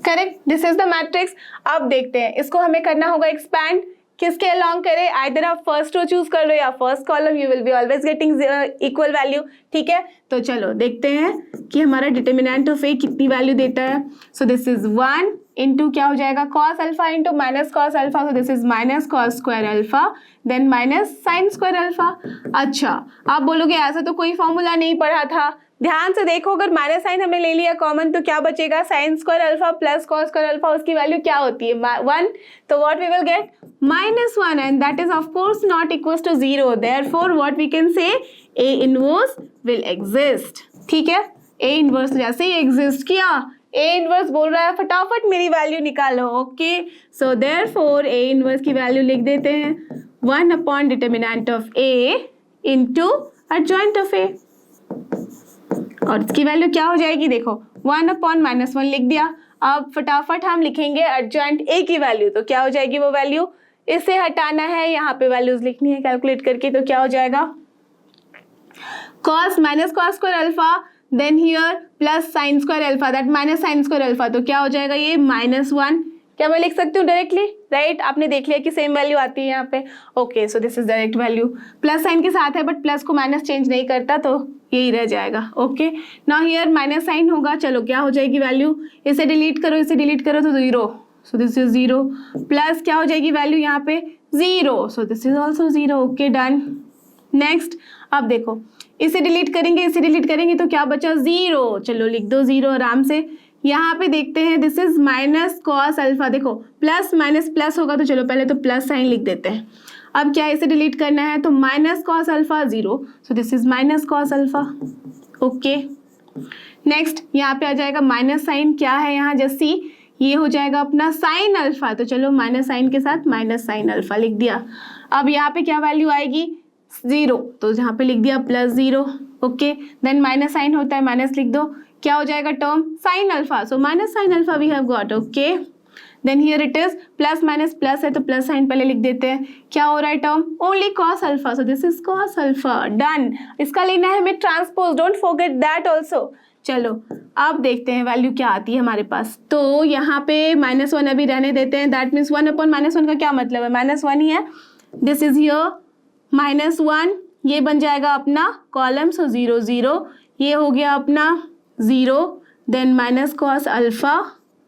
Correct, this is the matrix. अब देखते हैं इसको हमें करना होगा एक्सपैंड, किसके अलोंग करें, आइदर आप फर्स्ट रो चूज कर लो या first column, you will be always getting equal value. ठीक है, तो चलो देखते हैं कि हमारा डिटर्मिनेंट ऑफ ए कितनी वैल्यू देता है। सो दिस इज 1 इंटू क्या हो जाएगा, cos alpha into minus cos alpha, so this is minus cos square alpha, then minus sin square alpha. अच्छा, आप बोलोगे ऐसा तो कोई फॉर्मूला नहीं पढ़ा था। ध्यान से देखो, अगर माइनस साइन हमने ले लिया कॉमन तो क्या बचेगा, sin square alpha plus cos square alpha, उसकी वैल्यू क्या होती है 1, तो what we will get -1, and that is of course not equals to 0, therefore what we can say A inverse will exist. ठीक है, ए इनवर्स जैसे ही exist किया, A inverse बोल रहा है फटाफट मेरी वैल्यू निकालो। Okay, so therefore A inverse की वैल्यू लिख देते हैं 1 upon determinant of A into adjoint of A, और इसकी वैल्यू क्या हो जाएगी, देखो 1 अपॉन -1 लिख दिया। अब फटाफट हम लिखेंगे एडजॉइंट ए की वैल्यू, तो क्या हो जाएगी वो वैल्यू, इसे हटाना है, यहाँ पे वैल्यूज लिखनी है कैलकुलेट करके, तो क्या हो जाएगा cos minus cos square alpha then here plus sine square alpha that minus sine square alpha, तो क्या हो जाएगा ये -1। क्या मैं लिख सकती हूँ डायरेक्टली, राइट? आपने देख लिया कि सेम वैल्यू आती है यहाँ पे। Okay, so this is direct value, plus sign के साथ है बट प्लस को माइनस चेंज नहीं करता तो यही रह जाएगा। Okay, now here minus sign होगा, चलो क्या हो जाएगी वैल्यू, इसे डिलीट करो, इसे डिलीट करो तो 0, सो दिस इज 0, प्लस क्या हो जाएगी वैल्यू यहाँ पे 0, so this is also 0। Okay, done. Next, अब देखो इसे डिलीट करेंगे, इसे डिलीट करेंगे तो क्या बचा 0, चलो लिख दो 0 आराम से। यहाँ पे देखते हैं this is minus cos alpha, देखो प्लस माइनस प्लस होगा तो चलो पहले तो प्लस साइन लिख देते हैं। अब क्या इसे डिलीट करना है तो minus cos alpha 0, so this is minus cos alpha. Okay, next यहाँ पे आ जाएगा माइनस साइन, क्या है यहाँ जैसी, ये हो जाएगा अपना साइन अल्फा, तो चलो माइनस साइन के साथ माइनस साइन अल्फा लिख दिया। अब यहाँ पे क्या वैल्यू आएगी 0, तो यहाँ पे लिख दिया +0। ओके, देन माइनस साइन होता है, माइनस लिख दो, क्या हो जाएगा term sine alpha, so minus sine alpha we have got. Okay, then here it is plus minus plus है तो प्लस साइन पहले लिख देते हैं, क्या हो रहा है term only cos alpha, so this is cos alpha. Done, इसका लेना है हमें transpose, don't forget that also. चलो अब देखते हैं वैल्यू क्या आती है हमारे पास, तो यहाँ पे -1 अभी रहने देते हैं, दैट मीन्स 1 अपॉन -1 का क्या मतलब है, -1 ही है, दिस इज हियर -1, ये बन जाएगा अपना कॉलम, सो 0 0, ये हो गया अपना 0, then minus cos alpha,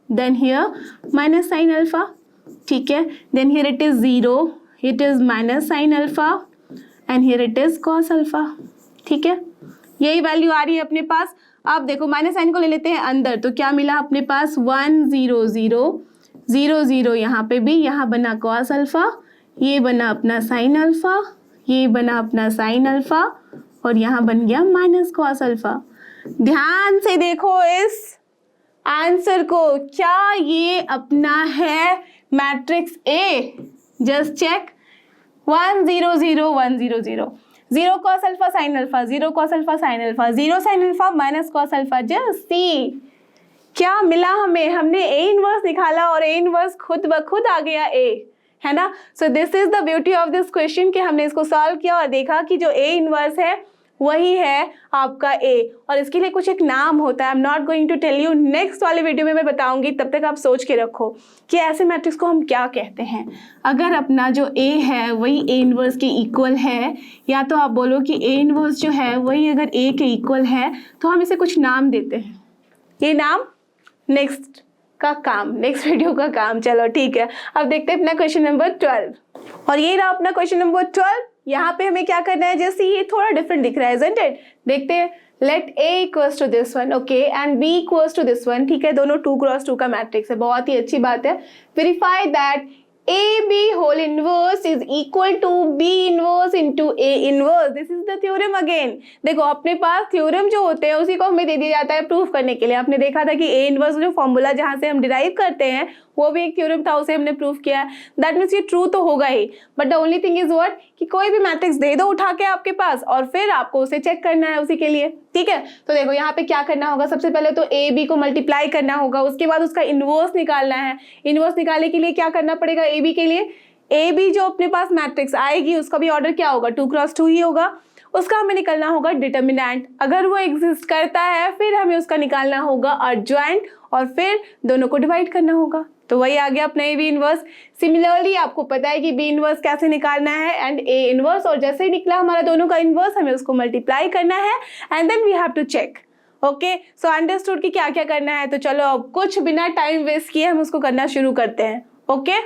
then here minus sine alpha, ठीक है, then here it is 0, it is minus sine alpha and here it is cos alpha, ठीक है, यही वैल्यू आ रही है अपने पास। अब देखो माइनस साइन को ले लेते हैं अंदर, तो क्या मिला अपने पास 1 0 0 0 0, यहाँ पे भी, यहाँ बना कॉस अल्फा, ये बना अपना साइन अल्फा, ये बना अपना साइन अल्फा और यहाँ बन गया माइनस कॉस अल्फा। ध्यान से देखो इस आंसर को, क्या ये अपना है matrix A, just check 1 0 0 1 0 0, 0 cos alpha sine alpha, 0 cos alpha sine alpha, 0 sine alpha minus cos alpha, just see क्या मिला हमें, हमने ए इनवर्स निकाला और ए इनवर्स खुद ब खुद आ गया ए, है ना। सो this is the beauty of this question कि हमने इसको सॉल्व किया और देखा कि जो ए इनवर्स है वही है आपका ए, और इसके लिए कुछ एक नाम होता है, I am not going to tell you, next वाले वीडियो में मैं बताऊंगी, तब तक आप सोच के रखो कि ऐसे मैट्रिक्स को हम क्या कहते हैं। अगर अपना जो ए है वही ए इनवर्स के इक्वल है, या तो आप बोलो कि ए इनवर्स जो है वही अगर ए के इक्वल है, तो हम इसे कुछ नाम देते हैं, ये नाम नेक्स्ट का काम, नेक्स्ट वीडियो का काम। चलो ठीक है, अब देखते हैं अपना क्वेश्चन नंबर 12, और ये रहा अपना क्वेश्चन नंबर 12। यहाँ पे हमें क्या करना है, जैसे ये थोड़ा डिफरेंट दिख रहा है, isn't it? देखते हैं, let A equals to this one, okay, and B equals to this one, ठीक है, दोनों 2 क्रॉस 2 का मैट्रिक्स है, बहुत ही अच्छी बात है। Verify that AB whole inverse is equal to B inverse into A inverse, this is the theorem again. देखो अपने पास थ्योरम जो होते हैं उसी को हमें दे दिया जाता है प्रूफ करने के लिए। आपने देखा था कि A इनवर्स जो फॉर्मूला जहाँ से हम डिराइव करते हैं वो भी एक थ्योरम था, उसे हमने प्रूफ किया है, दैट मीन्स ये ट्रू तो होगा ही, but the only thing is what कि कोई भी मैट्रिक्स दे दो उठा के आपके पास और फिर आपको उसे चेक करना है उसी के लिए, ठीक है। तो देखो यहाँ पे क्या करना होगा, सबसे पहले तो ए बी को मल्टीप्लाई करना होगा, उसके बाद उसका इनवर्स निकालना है। इनवर्स निकालने के लिए क्या करना पड़ेगा, ए बी के लिए, ए बी जो अपने पास मैट्रिक्स आएगी उसका भी ऑर्डर क्या होगा, 2 क्रॉस 2 ही होगा, उसका हमें निकालना होगा डिटर्मिनेंट, अगर वो एग्जिस्ट करता है फिर हमें उसका निकालना होगा एडजॉइंट और फिर दोनों को डिवाइड करना होगा, तो वही आ गया अपना ए बी इनवर्स। सिमिलरली आपको पता है कि बी इनवर्स कैसे निकालना है एंड ए इनवर्स, और जैसे ही निकला हमारा दोनों का इनवर्स हमें उसको मल्टीप्लाई करना है and then we have to check. Okay, so understood कि क्या क्या करना है। तो चलो अब कुछ बिना टाइम वेस्ट किए हम उसको करना शुरू करते हैं। ओके,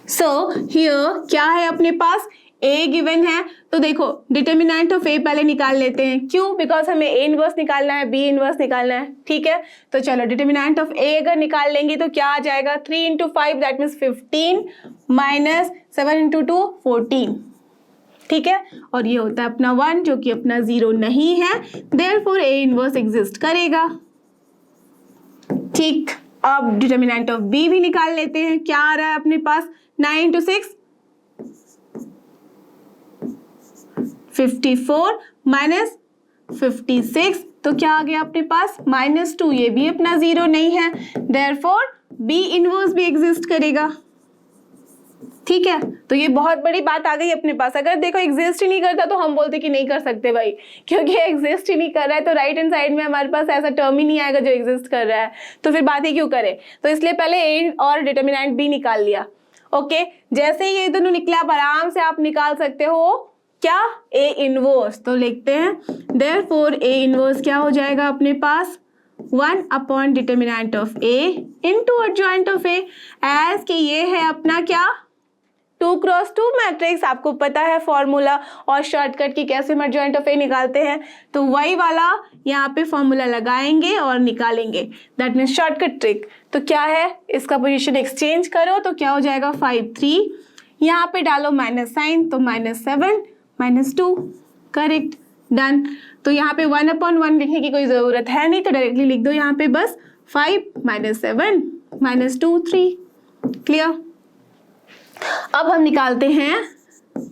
सो हियर क्या है अपने पास, ए गिवन है, तो देखो डिटर्मिनेंट ऑफ ए पहले निकाल लेते हैं, क्यों, बिकॉज हमें ए इनवर्स निकालना है, बी इनवर्स निकालना है, ठीक है। तो चलो डिटर्मिनेंट ऑफ ए अगर निकाल लेंगे तो क्या आ जाएगा, 3 into 5 that means 15 minus 7 into 2 14, ठीक है, और ये होता है अपना 1 जो कि अपना 0 नहीं है, देयरफॉर ए इनवर्स एग्जिस्ट करेगा। ठीक, अब डिटर्मिनेंट ऑफ बी भी निकाल लेते हैं। क्या आ रहा है अपने पास? 9 into 6 54 माइनस 56, तो क्या आ गया अपने पास? -2। ये भी अपना जीरो नहीं है, देयरफॉर बी इनवर्स भी एग्जिस्ट करेगा। ठीक है, तो ये बहुत बड़ी बात आ गई अपने पास। अगर देखो एग्जिस्ट ही नहीं करता तो हम बोलते कि नहीं कर सकते भाई, क्योंकि एग्जिस्ट ही नहीं कर रहा है तो राइट हैंड साइड में हमारे पास ऐसा टर्म ही नहीं आएगा जो एग्जिस्ट कर रहा है, तो फिर बात ही क्यों करें। तो इसलिए पहले ए और डिटर्मिनेंट बी निकाल लिया। ओके, जैसे ही ये दोनों निकला अब आराम से आप निकाल सकते हो क्या? ए इनवर्स। तो लिखते हैं देयरफॉर ए इनवर्स क्या हो जाएगा अपने पास? 1 upon determinant of A into adjoint of A, as कि ये है अपना क्या? 2x2 matrix. आपको पता है फॉर्मूला और शॉर्टकट की कैसे हम एडजॉइंट ऑफ ए निकालते हैं, तो वही वाला यहाँ पे फॉर्मूला लगाएंगे और निकालेंगे, दैट मीन्स शॉर्टकट ट्रिक। तो क्या है, इसका पोजीशन एक्सचेंज करो तो क्या हो जाएगा? 5 3, यहाँ पे डालो माइनस साइन तो -7 -2, करेक्ट, डन। तो यहाँ पे 1/1 लिखने की कोई ज़रूरत है नहीं, तो डायरेक्टली लिख दो यहाँ पे बस 5 -7 -2 3, क्लियर। अब हम निकालते हैं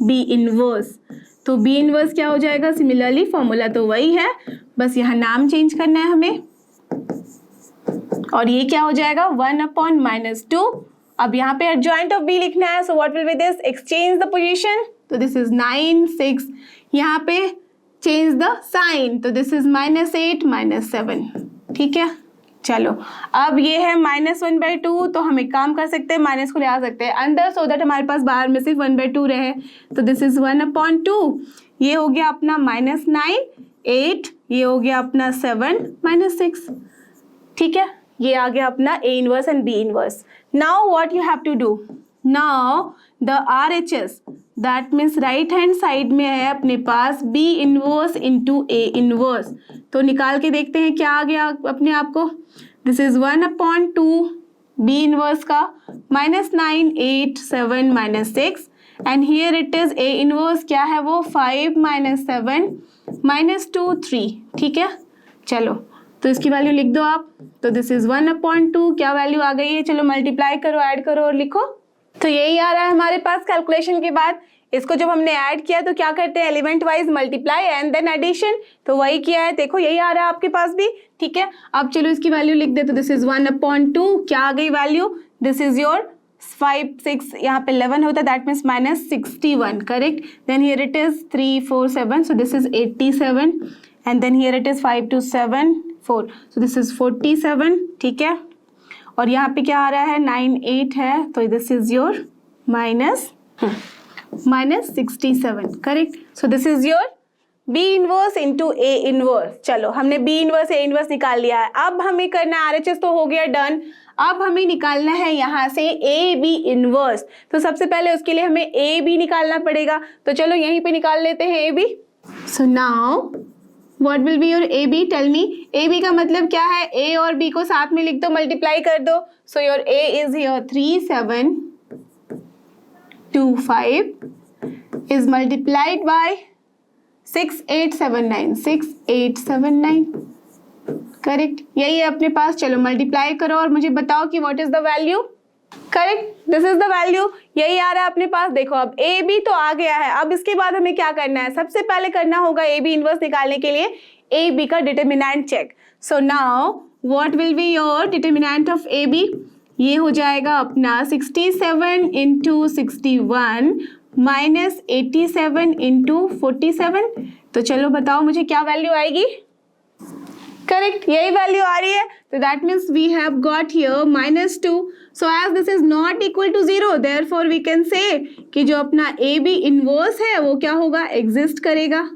बी इनवर्स। तो बी इनवर्स क्या हो जाएगा? सिमिलरली फॉर्मूला तो वही है, बस यहाँ नाम चेंज करना है हमें, और ये क्या हो जाएगा? 1/-2। अब यहाँ पे एडजॉइंट ऑफ बी लिखना है, so what will be this? Exchange the position, तो दिस इज 9 6, यहाँ पे चेंज द साइन, तो दिस इज -8 -7, ठीक है। चलो, अब ये है -1/2, तो हम एक काम कर सकते हैं, माइनस को ले आ सकते हैं अंदर, सो दैट हमारे पास बाहर में सिर्फ 1/2 रहे, तो दिस इज 1/2। ये हो गया अपना -9 8, ये हो गया अपना 7 -6, ठीक है। ये आ गया अपना A inverse and B inverse. Now what you have to do, now the RHS, that means right hand side में है अपने पास B inverse into A inverse, तो निकाल के देखते हैं क्या आ गया अपने आप को। दिस इज 1/2 बी इनवर्स का -9 8 7 -6, and here it is a inverse क्या है वो? 5 -7 -2 3, ठीक है। चलो, तो इसकी वैल्यू लिख दो आप, तो दिस इज 1/2, क्या वैल्यू आ गई है? चलो मल्टीप्लाई करो, ऐड करो और लिखो। तो यही आ रहा है हमारे पास कैलकुलेशन के बाद। इसको जब हमने ऐड किया तो क्या करते हैं? Element wise multiply and then addition, तो वही किया है, देखो यही आ रहा है आपके पास भी, ठीक है। अब चलो इसकी वैल्यू लिख दे, तो दिस इज 1/2, क्या आ गई वैल्यू? दिस इज योर 5 6, यहाँ पे 11 होता है, that means -61, correct. Then here it is 3 4 7, so this is 87, and then here it is 5 2 7 4, so this is 47, ठीक है। और यहाँ पे क्या आ रहा है? 9 8 है, तो this is your -67, correct. So this is your B inverse into A inverse. चलो, हमने बी इनवर्स ए इनवर्स निकाल लिया है। अब हमें करना है RHS, तो हो गया डन। अब हमें निकालना है यहाँ से ए बी इनवर्स, तो सबसे पहले उसके लिए हमें ए बी निकालना पड़ेगा, तो चलो यहीं पे निकाल लेते हैं A B. So now what will be your A B? Tell me. A B का मतलब क्या है? ए और बी को साथ में लिख दो, मल्टीप्लाई कर दो, so your A is here 3 7 2 5 is multiplied by 6 8 7 9 6 8 7 9, correct. यही है अपने पास। चलो मल्टीप्लाई करो और मुझे बताओ कि what is the value, correct, this is the value, यही आ रहा है अपने पास। देखो अब ए बी तो आ गया है, अब इसके बाद हमें क्या करना है? सबसे पहले करना होगा ए बी इनवर्स निकालने के लिए ए बी का determinant check. So now what will be your determinant of A B? ये हो जाएगा अपना 67 इंटू 61 -87 इंटू 47, तो चलो बताओ मुझे क्या वैल्यू आएगी? करेक्ट, यही वैल्यू आ रही है, तो that means we have got here -2, so as this is not equal to 0, therefore we can say कि जो अपना ए बी इनवर्स है वो क्या होगा? एग्जिस्ट करेगा,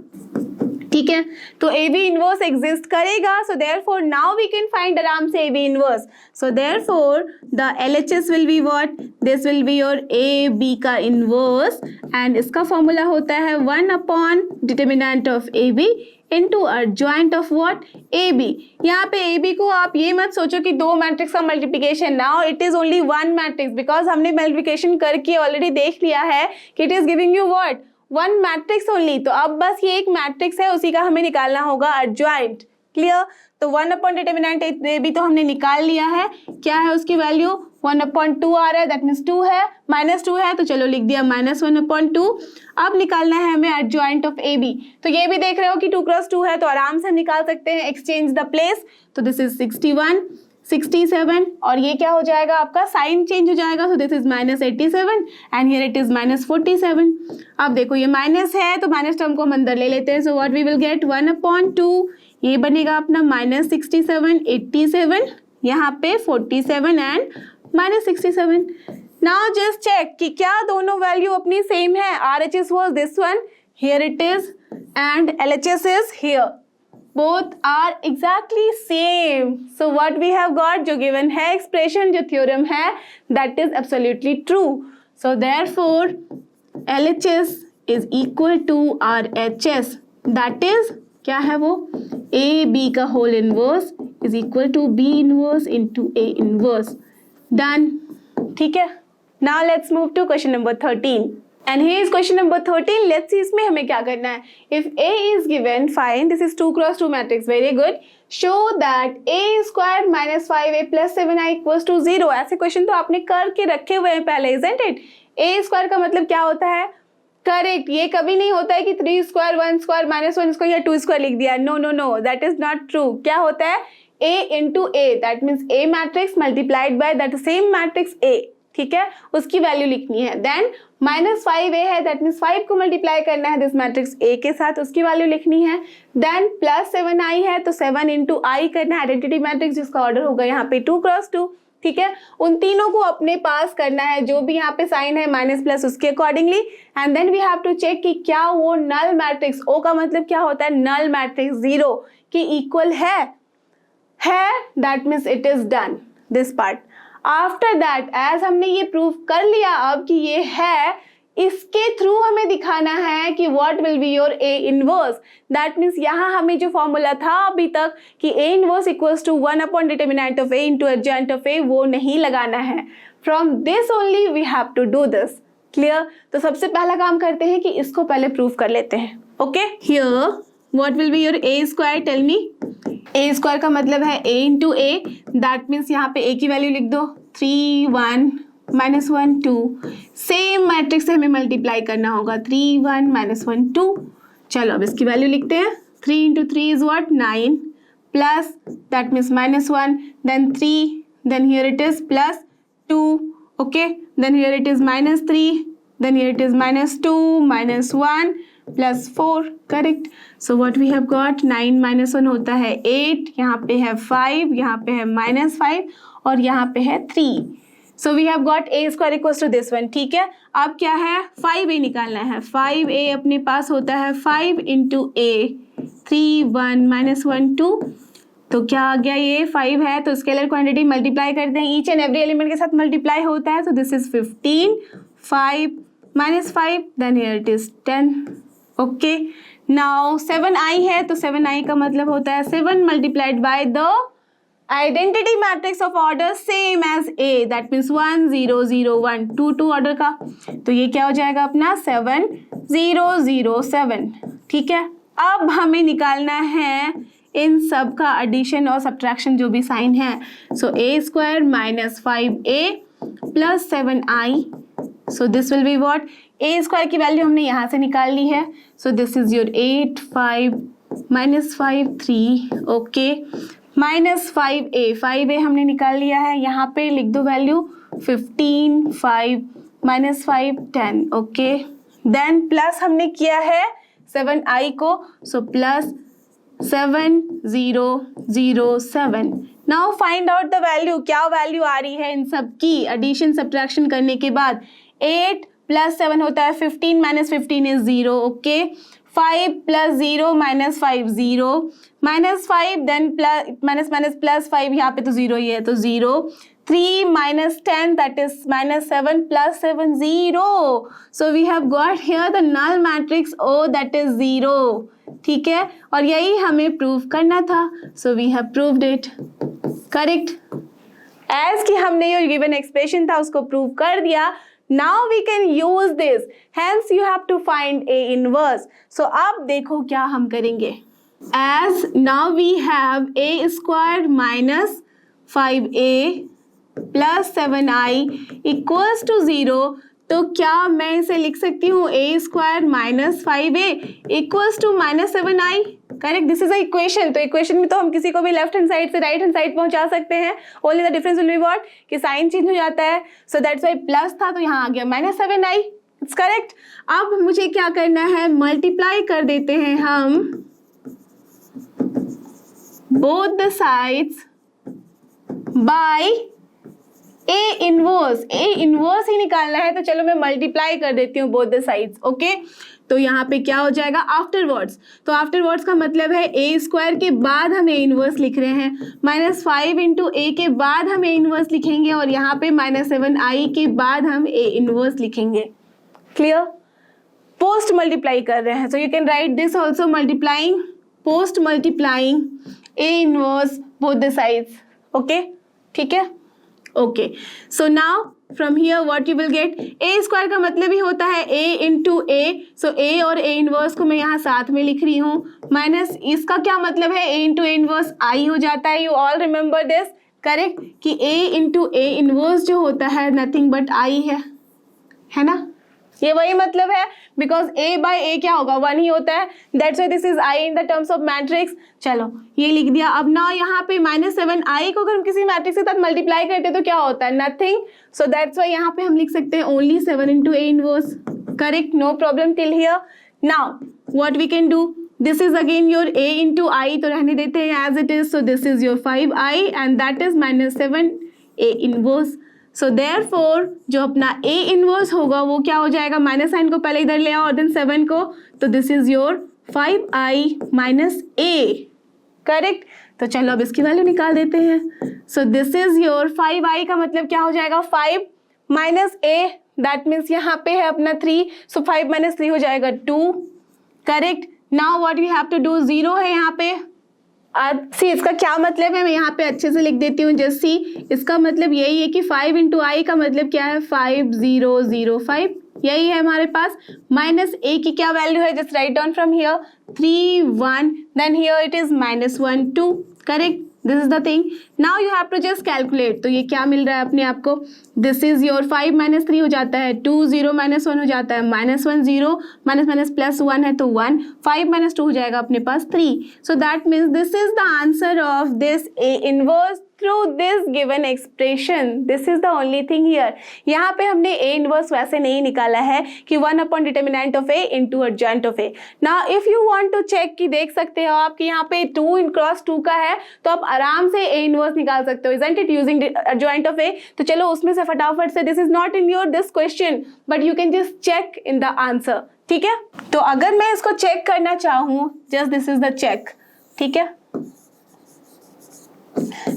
ठीक है। तो ए बी इनवर्स एग्जिस्ट करेगा, so therefore now we can find आराम से A B inverse. So therefore the LHS will be what? This will be your A B का इनवर्स, एंड इसका फॉर्मूला होता है 1 determinant of A B into adjoint of what? A B. यहाँ पे A B को आप ये मत सोचो कि 2 मैट्रिक्स का multiplication, now it is only 1 matrix, because हमने मल्टीप्लिकेशन करके ऑलरेडी देख लिया है कि it is giving you what? 1 matrix only. तो अब बस ये एक मैट्रिक्स है, उसी का हमें निकालना होगा एडजॉइंट, क्लियर। तो तो 1/determinant ए बी तो हमने निकाल लिया है, क्या है उसकी वैल्यू 1/2 आ रहा है, दैट मीन्स 2 है, -2 है तो चलो लिख दिया -1/2। अब निकालना है हमें एडजॉइंट ऑफ ए बी, तो ये भी देख रहे हो कि 2 क्रॉस 2 है तो आराम से हम निकाल सकते हैं, एक्सचेंज द प्लेस, तो दिस इज 61, 67 और ये क्या हो जाएगा आपका साइन चेंज हो जाएगा, सो this is -87 and here it is -47। अब देखो ये माइनस है तो माइनस टर्म को हम अंदर ले लेते हैं, so what we will get 1/2, ये बनेगा अपना -67, 87 यहाँ पे 47 एंड -67। नाउ जस्ट चेक कि क्या दोनों वैल्यू अपनी सेम है, RHS was this one, here it is and LHS is here, both are exactly same, so what we have got, जो given है expression, जो theorem है, that is absolutely true, so therefore LHS is equal to RHS, that is क्या है वो, A B का होल इनवर्स is equal to B inverse into A inverse, done, ठीक है। Now let's move to question number 13 and here is question number 13, let's see इसमें हमें क्या करना है। If A is given, find, this is 2 cross 2 matrix, very good, show that A squared minus 5A plus 7I equals to 0, ऐसे question तो आपने करके रखे हुए हैं पहले, isn't it? A square का मतलब क्या होता है, करेक्ट, ये कभी नहीं होता है कि 3 स्क्वायर 1 स्क्वायर -1 स्क्वायर या 2 स्क्वायर लिख दिया, no no no, that is not true. क्या होता है, A into A, that means A matrix multiplied by that same matrix A, ठीक है, उसकी वैल्यू लिखनी है। देन -5A है, दैट मीन्स 5 को मल्टीप्लाई करना है दिस मैट्रिक्स A के साथ, उसकी वैल्यू लिखनी है। देन +7I है तो 7 into I करना है, आइडेंटिटी मैट्रिक्स जिसका ऑर्डर होगा यहाँ पे 2 क्रॉस 2, ठीक है, उन तीनों को अपने पास करना है, जो भी यहाँ पे साइन है माइनस प्लस उसके accordingly, and then we have to check कि क्या वो नल मैट्रिक्स, ओ का मतलब क्या होता है, नल मैट्रिक्स 0 की इक्वल है, that means it is done this part. After that as हमने ये प्रूव कर लिया अब कि ये है, इसके थ्रू हमें दिखाना है कि what will be your A inverse, that means यहाँ हमें जो फॉर्मूला था अभी तक कि A inverse equals to 1/determinant of A into adjoint of A, वो नहीं लगाना है। From this only we have to do this, clear. तो सबसे पहला काम करते हैं कि इसको पहले प्रूव कर लेते हैं, okay. Here what will be your A square, tell me. A square का मतलब है A into A, that means यहाँ पे A की वैल्यू लिख दो, 3 1 -1 2, सेम मैट्रिक्स से हमें मल्टीप्लाई करना होगा, 3 1 -1 2। चलो अब इसकी वैल्यू लिखते हैं, 3 into 3 is what, 9 plus that means -1, then 3, then here it is +2, okay, then here it is -3, then here it is -2 -1 +4, correct. So what we have got, 9 -1 होता है 8, यहाँ पे है 5, यहाँ पे है -5 और यहाँ पे है 3, so we have got A square equals to this one, ठीक है। अब क्या है, 5A निकालना है, 5A अपने पास होता है 5 into A, 3 1 -1 2, तो क्या आ गया, ये 5 है तो स्केलर क्वांटिटी मल्टीप्लाई करते हैं, ईच एंड एवरी एलिमेंट के साथ मल्टीप्लाई होता है, तो this is 15, 5 -5, then here it is 10, okay. Now 7I है तो 7I का मतलब होता है 7 multiplied by the identity matrix of order same as A, that means 1 0 0 1 2 2 order का, तो ये क्या हो जाएगा अपना 7 0 0 7, ठीक है। अब हमें निकालना है इन सब का एडिशन और सब्ट्रैक्शन जो भी साइन है, सो A square -5A plus 7I, so this will be what, A square की वैल्यू हमने यहाँ से निकाल ली है, सो this is your 8 5 -5 3, okay, -5A हमने निकाल लिया है, यहाँ पे लिख दो वैल्यू 15 5 -5 10, ओके। देन प्लस हमने किया है 7I को, so plus 7 0 0 7। Now find out the value, क्या वैल्यू आ रही है इन सब की एडिशन सब्ट्रैक्शन करने के बाद। 8 + 7 होता है 15 -15 इज 0, ओके। 5 + 0 -5 0, -5 देन प्लस 5, यहाँ पे तो 0 ही है तो 0, 3 -10 that is -7 + 7 0, so we have got here the null matrix O that is 0, ठीक है, और यही हमें प्रूव करना था, so we have proved it, correct. As कि हमने ये गिवन एक्सप्रेशन था उसको प्रूव कर दिया, now we can use this, hence you have to find A inverse। so अब देखो क्या हम करेंगे, as now we have a square minus 5a plus 7i equals to 0, तो क्या मैं इसे लिख सकती हूँ a square minus 5a equals to minus 7i? Correct, this is a equation. तो इक्वेशन में तो हम किसी को भी लेफ्ट हैंड साइड से राइट हैंड साइड पहुंचा सकते हैं, only the difference will be what कि साइन चेंज हो जाता है। सो दैट्स व्हाई प्लस था तो यहाँ आ गया माइनस 7i, इट्स करेक्ट। अब मुझे क्या करना है, मल्टीप्लाई कर देते हैं हम both the sides by A inverse ही निकालना है, तो चलो मैं मल्टीप्लाई कर देती हूँ बोथ द साइड्स। ओके, तो यहाँ पे क्या हो जाएगा आफ्टरवर्ड्स, तो आफ्टरवर्ड्स का मतलब है ए स्क्वायर के बाद हम ए इनवर्स लिख रहे हैं, माइनस 5 इंटू ए के बाद हम ए इनवर्स लिखेंगे, और यहाँ पे माइनस 7i के बाद हम ए इनवर्स लिखेंगे। क्लियर? पोस्ट मल्टीप्लाई कर रहे हैं, सो you can write this also multiplying, post multiplying A inverse both the sides. Okay, ठीक है। Okay, so now from here what you will gate, A square का मतलब ही होता है ए इंटू ए, सो ए और ए इनवर्स को मैं यहाँ साथ में लिख रही हूँ, माइनस इसका क्या मतलब है ए इंटू ए इनवर्स आई हो जाता है। You all remember this, correct, कि ए इंटू ए इनवर्स जो होता है नथिंग बट आई है ना, ये वही मतलब है, बिकॉज a बाय a क्या होगा 1 ही होता है, that's why this is i in the terms of matrix. चलो ये लिख दिया। अब ना यहाँ पे माइनस 7i को अगर हम किसी मैट्रिक्स के साथ मल्टीप्लाई करते हैं तो क्या होता है, नथिंग, सो दैट्स व्हाई यहाँ पे हम लिख सकते हैं only 7 into A inverse. Correct, no problem till here. Now what we can do, this is again your a into I, तो रहने देते हैं as it is, so this is your 5i and that is minus 7 A inverse. So therefore जो अपना a inverse होगा वो क्या हो जाएगा, माइनस साइन को पहले इधर ले आओ और देन 7 को, तो this is your 5i minus a। Correct, तो चलो अब इसकी वैल्यू निकाल देते हैं। So this is your 5i का मतलब क्या हो जाएगा 5 माइनस a, दैट मीन्स यहाँ पे है अपना 3, सो 5 माइनस 3 हो जाएगा 2। Correct, now what we have to do, 0 है यहाँ पे, सी इसका क्या मतलब है, मैं यहाँ पे अच्छे से लिख देती हूँ, जस्ट सी इसका मतलब यही है कि 5 इंटू आई का मतलब क्या है 5005, यही है हमारे पास। माइनस ए की क्या वैल्यू है, just write down from here 3 1, then here it is minus 1 2। Correct, this is the thing. Now you have to just calculate, तो ये क्या मिल रहा है अपने आप को, दिस इज योर 5 माइनस 3 हो जाता है 2, 0 माइनस 1 हो जाता है माइनस 1, 0 माइनस माइनस प्लस 1 है तो 1, 5 माइनस 2 हो जाएगा अपने पास 3। So that means this is the answer of this A inverse through this given expression. This is the only thing here. यहाँ पे हमने a inverse वैसे नहीं निकाला है कि 1 upon determinant of a into adjoint of a. Now if you want to check कि देख सकते हो आप कि यहाँ पे 2 in cross 2 का है तो आप आराम से a inverse निकाल सकते हो, isn't it, using adjoint of a. तो चलो उसमें से फटाफट से, this is not in your this question but you can just check in the answer. ठीक है, तो अगर मैं इसको चेक करना चाहूँ, just this is the check. ठीक है,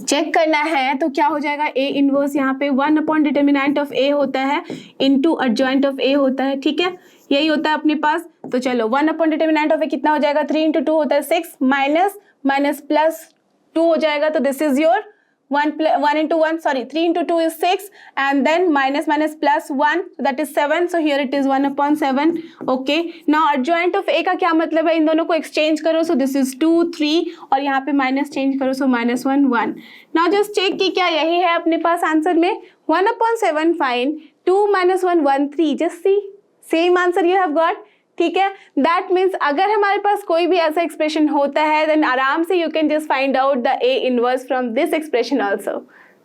चेक करना है तो क्या हो जाएगा, ए इनवर्स यहाँ पे 1 अपॉन डिटर्मिनेंट ऑफ ए होता है इनटू एडजॉइंट ऑफ ए होता है। ठीक है, यही होता है अपने पास। तो चलो 1 अपॉन डिटर्मिनेंट ऑफ ए कितना हो जाएगा, 3 इंटू 2 होता है 6, माइनस माइनस प्लस 2 हो जाएगा, तो this is your 1 into 1, sorry, 3 into 2 is 6 and then minus minus plus 1, so that is 7, so here it is 1 upon 7. Okay, now adjoint of a का क्या मतलब है, इन दोनों को exchange करो, so this is 2 3 और यहाँ पे minus change करो, so minus 1 1. Now just check कि क्या यही है अपने पास आंसर में, 1 upon 7 fine, 2 minus 1 1 3, just see, same answer you have got. ठीक है, दैट मीन्स अगर हमारे पास कोई भी ऐसा एक्सप्रेशन होता है देन आराम से you can just find out the A inverse from this expression also.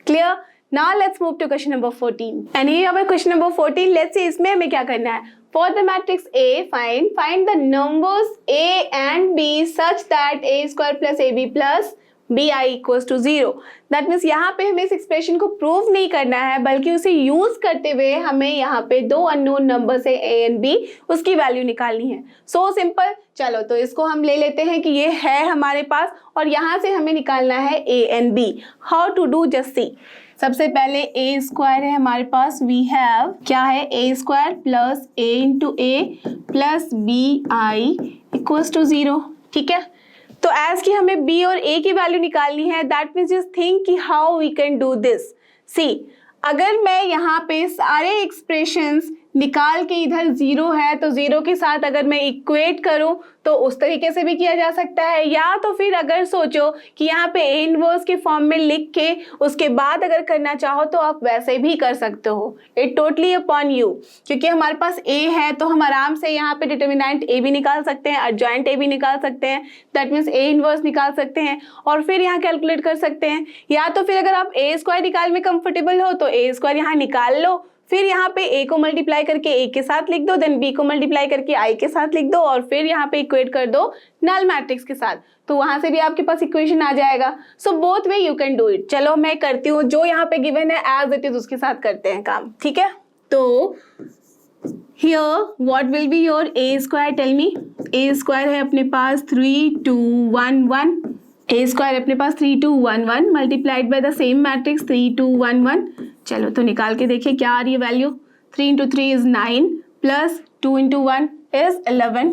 Clear? Now let's move to question number 14 and ये हमारा क्वेश्चन नंबर 14। लेट्स सी इसमें हमें क्या करना है, for the matrix A find the numbers a and b such that A square plus a B plus B I equals to 0। That means यहाँ पे हमें इस एक्सप्रेशन को प्रूव नहीं करना है बल्कि उसे यूज करते हुए हमें यहाँ पे 2 अननोन नंबर से ए एंड बी उसकी वैल्यू निकालनी है। सो सिंपल, चलो तो इसको हम ले लेते हैं कि ये है हमारे पास और यहाँ से हमें निकालना है a and b. How to do, just see. सबसे पहले ए स्क्वायर है हमारे पास, वी हैव क्या है, A square plus A into A plus B I equals to 0। ठीक है, तो एज कि हमें b और a की वैल्यू निकालनी है, दैट मीन्स जस्ट थिंक कि how we can do this. See, अगर मैं यहाँ पे सारे एक्सप्रेशंस निकाल के इधर 0 है तो 0 के साथ अगर मैं इक्वेट करूं तो उस तरीके से भी किया जा सकता है, या तो फिर अगर सोचो कि यहाँ पे ए इनवर्स के फॉर्म में लिख के उसके बाद अगर करना चाहो तो आप वैसे भी कर सकते हो। It totally upon you. क्योंकि हमारे पास ए है तो हम आराम से यहाँ पे डिटर्मिनेंट ए भी निकाल सकते हैं, एडजॉइंट ए भी निकाल सकते हैं, दैट मीन्स ए इनवर्स निकाल सकते हैं और फिर यहाँ कैलकुलेट कर सकते हैं। या तो फिर अगर आप ए स्क्वायर निकाल में कंफर्टेबल हो तो ए स्क्वायर यहाँ निकाल लो, फिर यहाँ पे a को मल्टीप्लाई करके a के साथ लिख दो, देन b को मल्टीप्लाई करके i के साथ लिख दो और फिर यहाँ पे इक्वेट कर दो नल मैट्रिक्स के साथ, तो वहां से भी आपके पास इक्वेशन आ जाएगा। So both way you can do it. चलो मैं करती हूँ, जो यहाँ पे गिवन है एज इट इज उसके साथ करते हैं काम, ठीक है। तो here what will be your a square, tell me. a square है अपने पास 3 2 1 1, a स्क्वायर अपने पास 3 2 1 1 multiplied by the same matrix 3 2 1 1। चलो तो निकाल के देखिए क्या आ रही है value. 3 into 3 is 9 plus 2 into 1 is 11,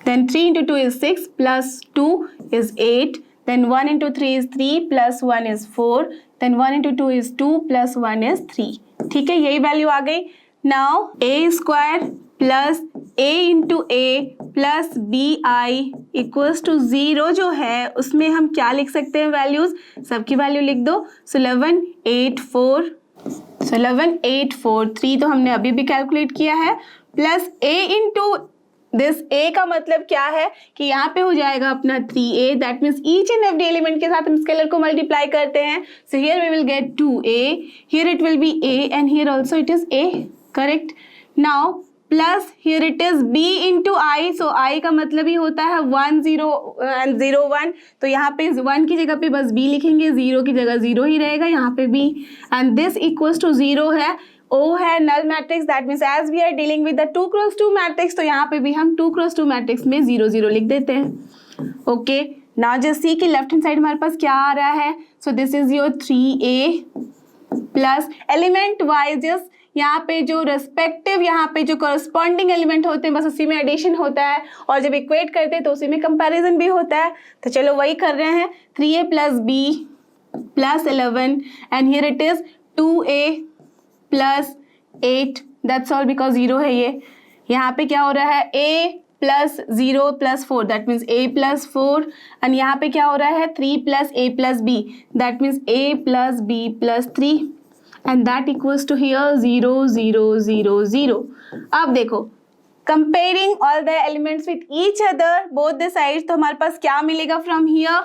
then 3 into 2 is 6 plus 2 is 8, then 1 into 3 is 3 plus 1 is 4, then 1 into 2 is 2 plus 1 is 3। ठीक है, यही वैल्यू आ गई। Now a square plus a into A plus B I equals to 0 जो है उसमें हम क्या लिख सकते हैं वैल्यूज, सबकी वैल्यू लिख दो। सो 11 8 4, सो 11 8 4 3 तो हमने अभी भी कैलकुलेट किया है, plus a into this a का मतलब क्या है कि यहाँ पे हो जाएगा अपना 3a, that means each and every element के साथ हम स्केलर को मल्टीप्लाई करते हैं। So here we will get 2a, here it will be a and here also it is a, correct. Now plus here it is b into I, so i का मतलब ही होता है 1 0 एंड 0 1, तो यहाँ पे 1 की जगह पे बस b लिखेंगे, 0 की जगह 0 ही रहेगा यहाँ पे b, and this equals to 0 है। O है null matrix, that means as we are dealing with the 2x2 matrix, तो यहाँ पे भी हम 2x2 मैट्रिक्स में 0 0 लिख देते हैं। ओके, नाउ जस्ट सी कि लेफ्ट हैंड साइड हमारे पास क्या आ रहा है। सो this is your 3a plus element wise just यहाँ पे जो रेस्पेक्टिव यहाँ पे जो करस्पॉन्डिंग एलिमेंट होते हैं बस उसी में एडिशन होता है, और जब इक्वेट करते हैं तो उसी में कंपैरिजन भी होता है। तो चलो वही कर रहे हैं, 3a plus b plus 11 and here it is 2a plus 8, that's all because 0 है ये। यहाँ पे क्या हो रहा है a plus 0 plus 4, that means a plus 4, and यहाँ पे क्या हो रहा है 3 plus a plus b, that means a plus b plus 3, and that equals to here 0 0 0 0। अब देखो comparing all the elements with each other both the sides, तो हमारे पास क्या मिलेगा from here,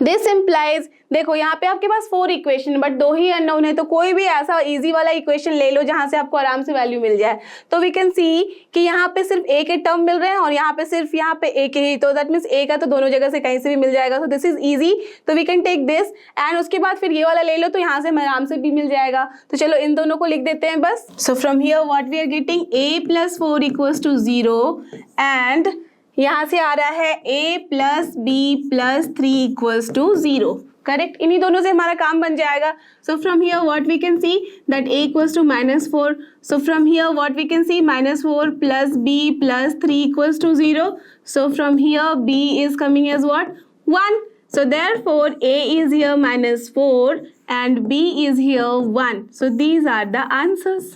this implies, देखो यहाँ पे आपके पास 4 इक्वेशन बट 2 ही अननोन है, तो कोई भी ऐसा इजी वाला इक्वेशन ले लो जहाँ से आपको आराम से वैल्यू मिल जाए। तो वी कैन सी कि यहाँ पे सिर्फ a के टर्म मिल रहे हैं और यहाँ पे सिर्फ यहाँ पे a के ही, तो दैट मीन्स a का तो दोनों जगह से कहीं से भी मिल जाएगा, तो दिस इज इजी। तो we can take this and उसके बाद फिर ये वाला ले लो तो यहाँ से हमें आराम से भी मिल जाएगा। तो चलो इन दोनों को लिख देते हैं बस। So from here what we are getting a plus 4 equals to 0 and यहाँ से आ रहा है a plus b plus 3 equals to 0, correct. इन्हीं दोनों से हमारा काम बन जाएगा। So from here what we can see that a equals to -4, so from here what we can see -4 plus b plus 3 equals to 0, so from here b is coming as what 1, so therefore a is here -4 and b is here 1, so these are the answers।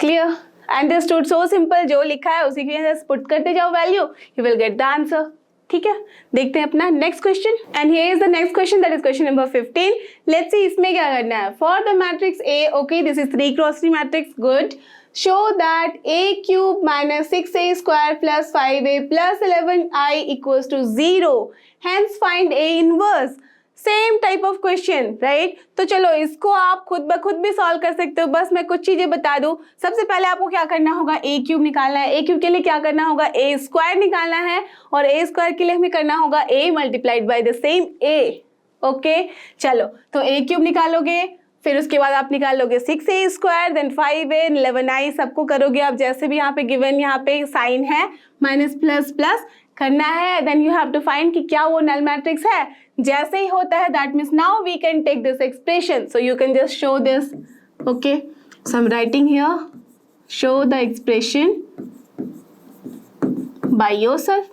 clear? Understood, so simple, जो लिखा है उसी के put करते जाओ value, you will get the answer. ठीक है, देखते हैं अपना next question and here is the next question, that is question number 15। Let's see इसमें क्या करना है। For the matrix A, okay this is 3x3 matrix, good. Show that a cube minus 6a square plus 5a plus 11i equals to 0, hence find a inverse. Same type of question, right. तो चलो इसको आप खुद ब खुद भी solve कर सकते हो, बस मैं कुछ चीजें बता दूं। सबसे पहले आपको क्या करना होगा, a क्यूब निकालना है। a क्यूब के लिए क्या करना होगा, a स्क्वायर निकालना है, और a स्क्वायर के लिए हमें करना होगा a multiplied by the same a, okay. चलो तो a क्यूब निकालोगे, फिर उसके बाद आप निकालोगे 6a square, then 5a 11i, सबको करोगे आप जैसे भी यहाँ पे गिवन यहाँ पे साइन है माइनस प्लस प्लस करना है। Then you have to find कि क्या वो नल मैट्रिक्स है। जैसे ही होता है that means now we can take this expression, so you can just show this, okay. So I am writing here, show the expression by yourself.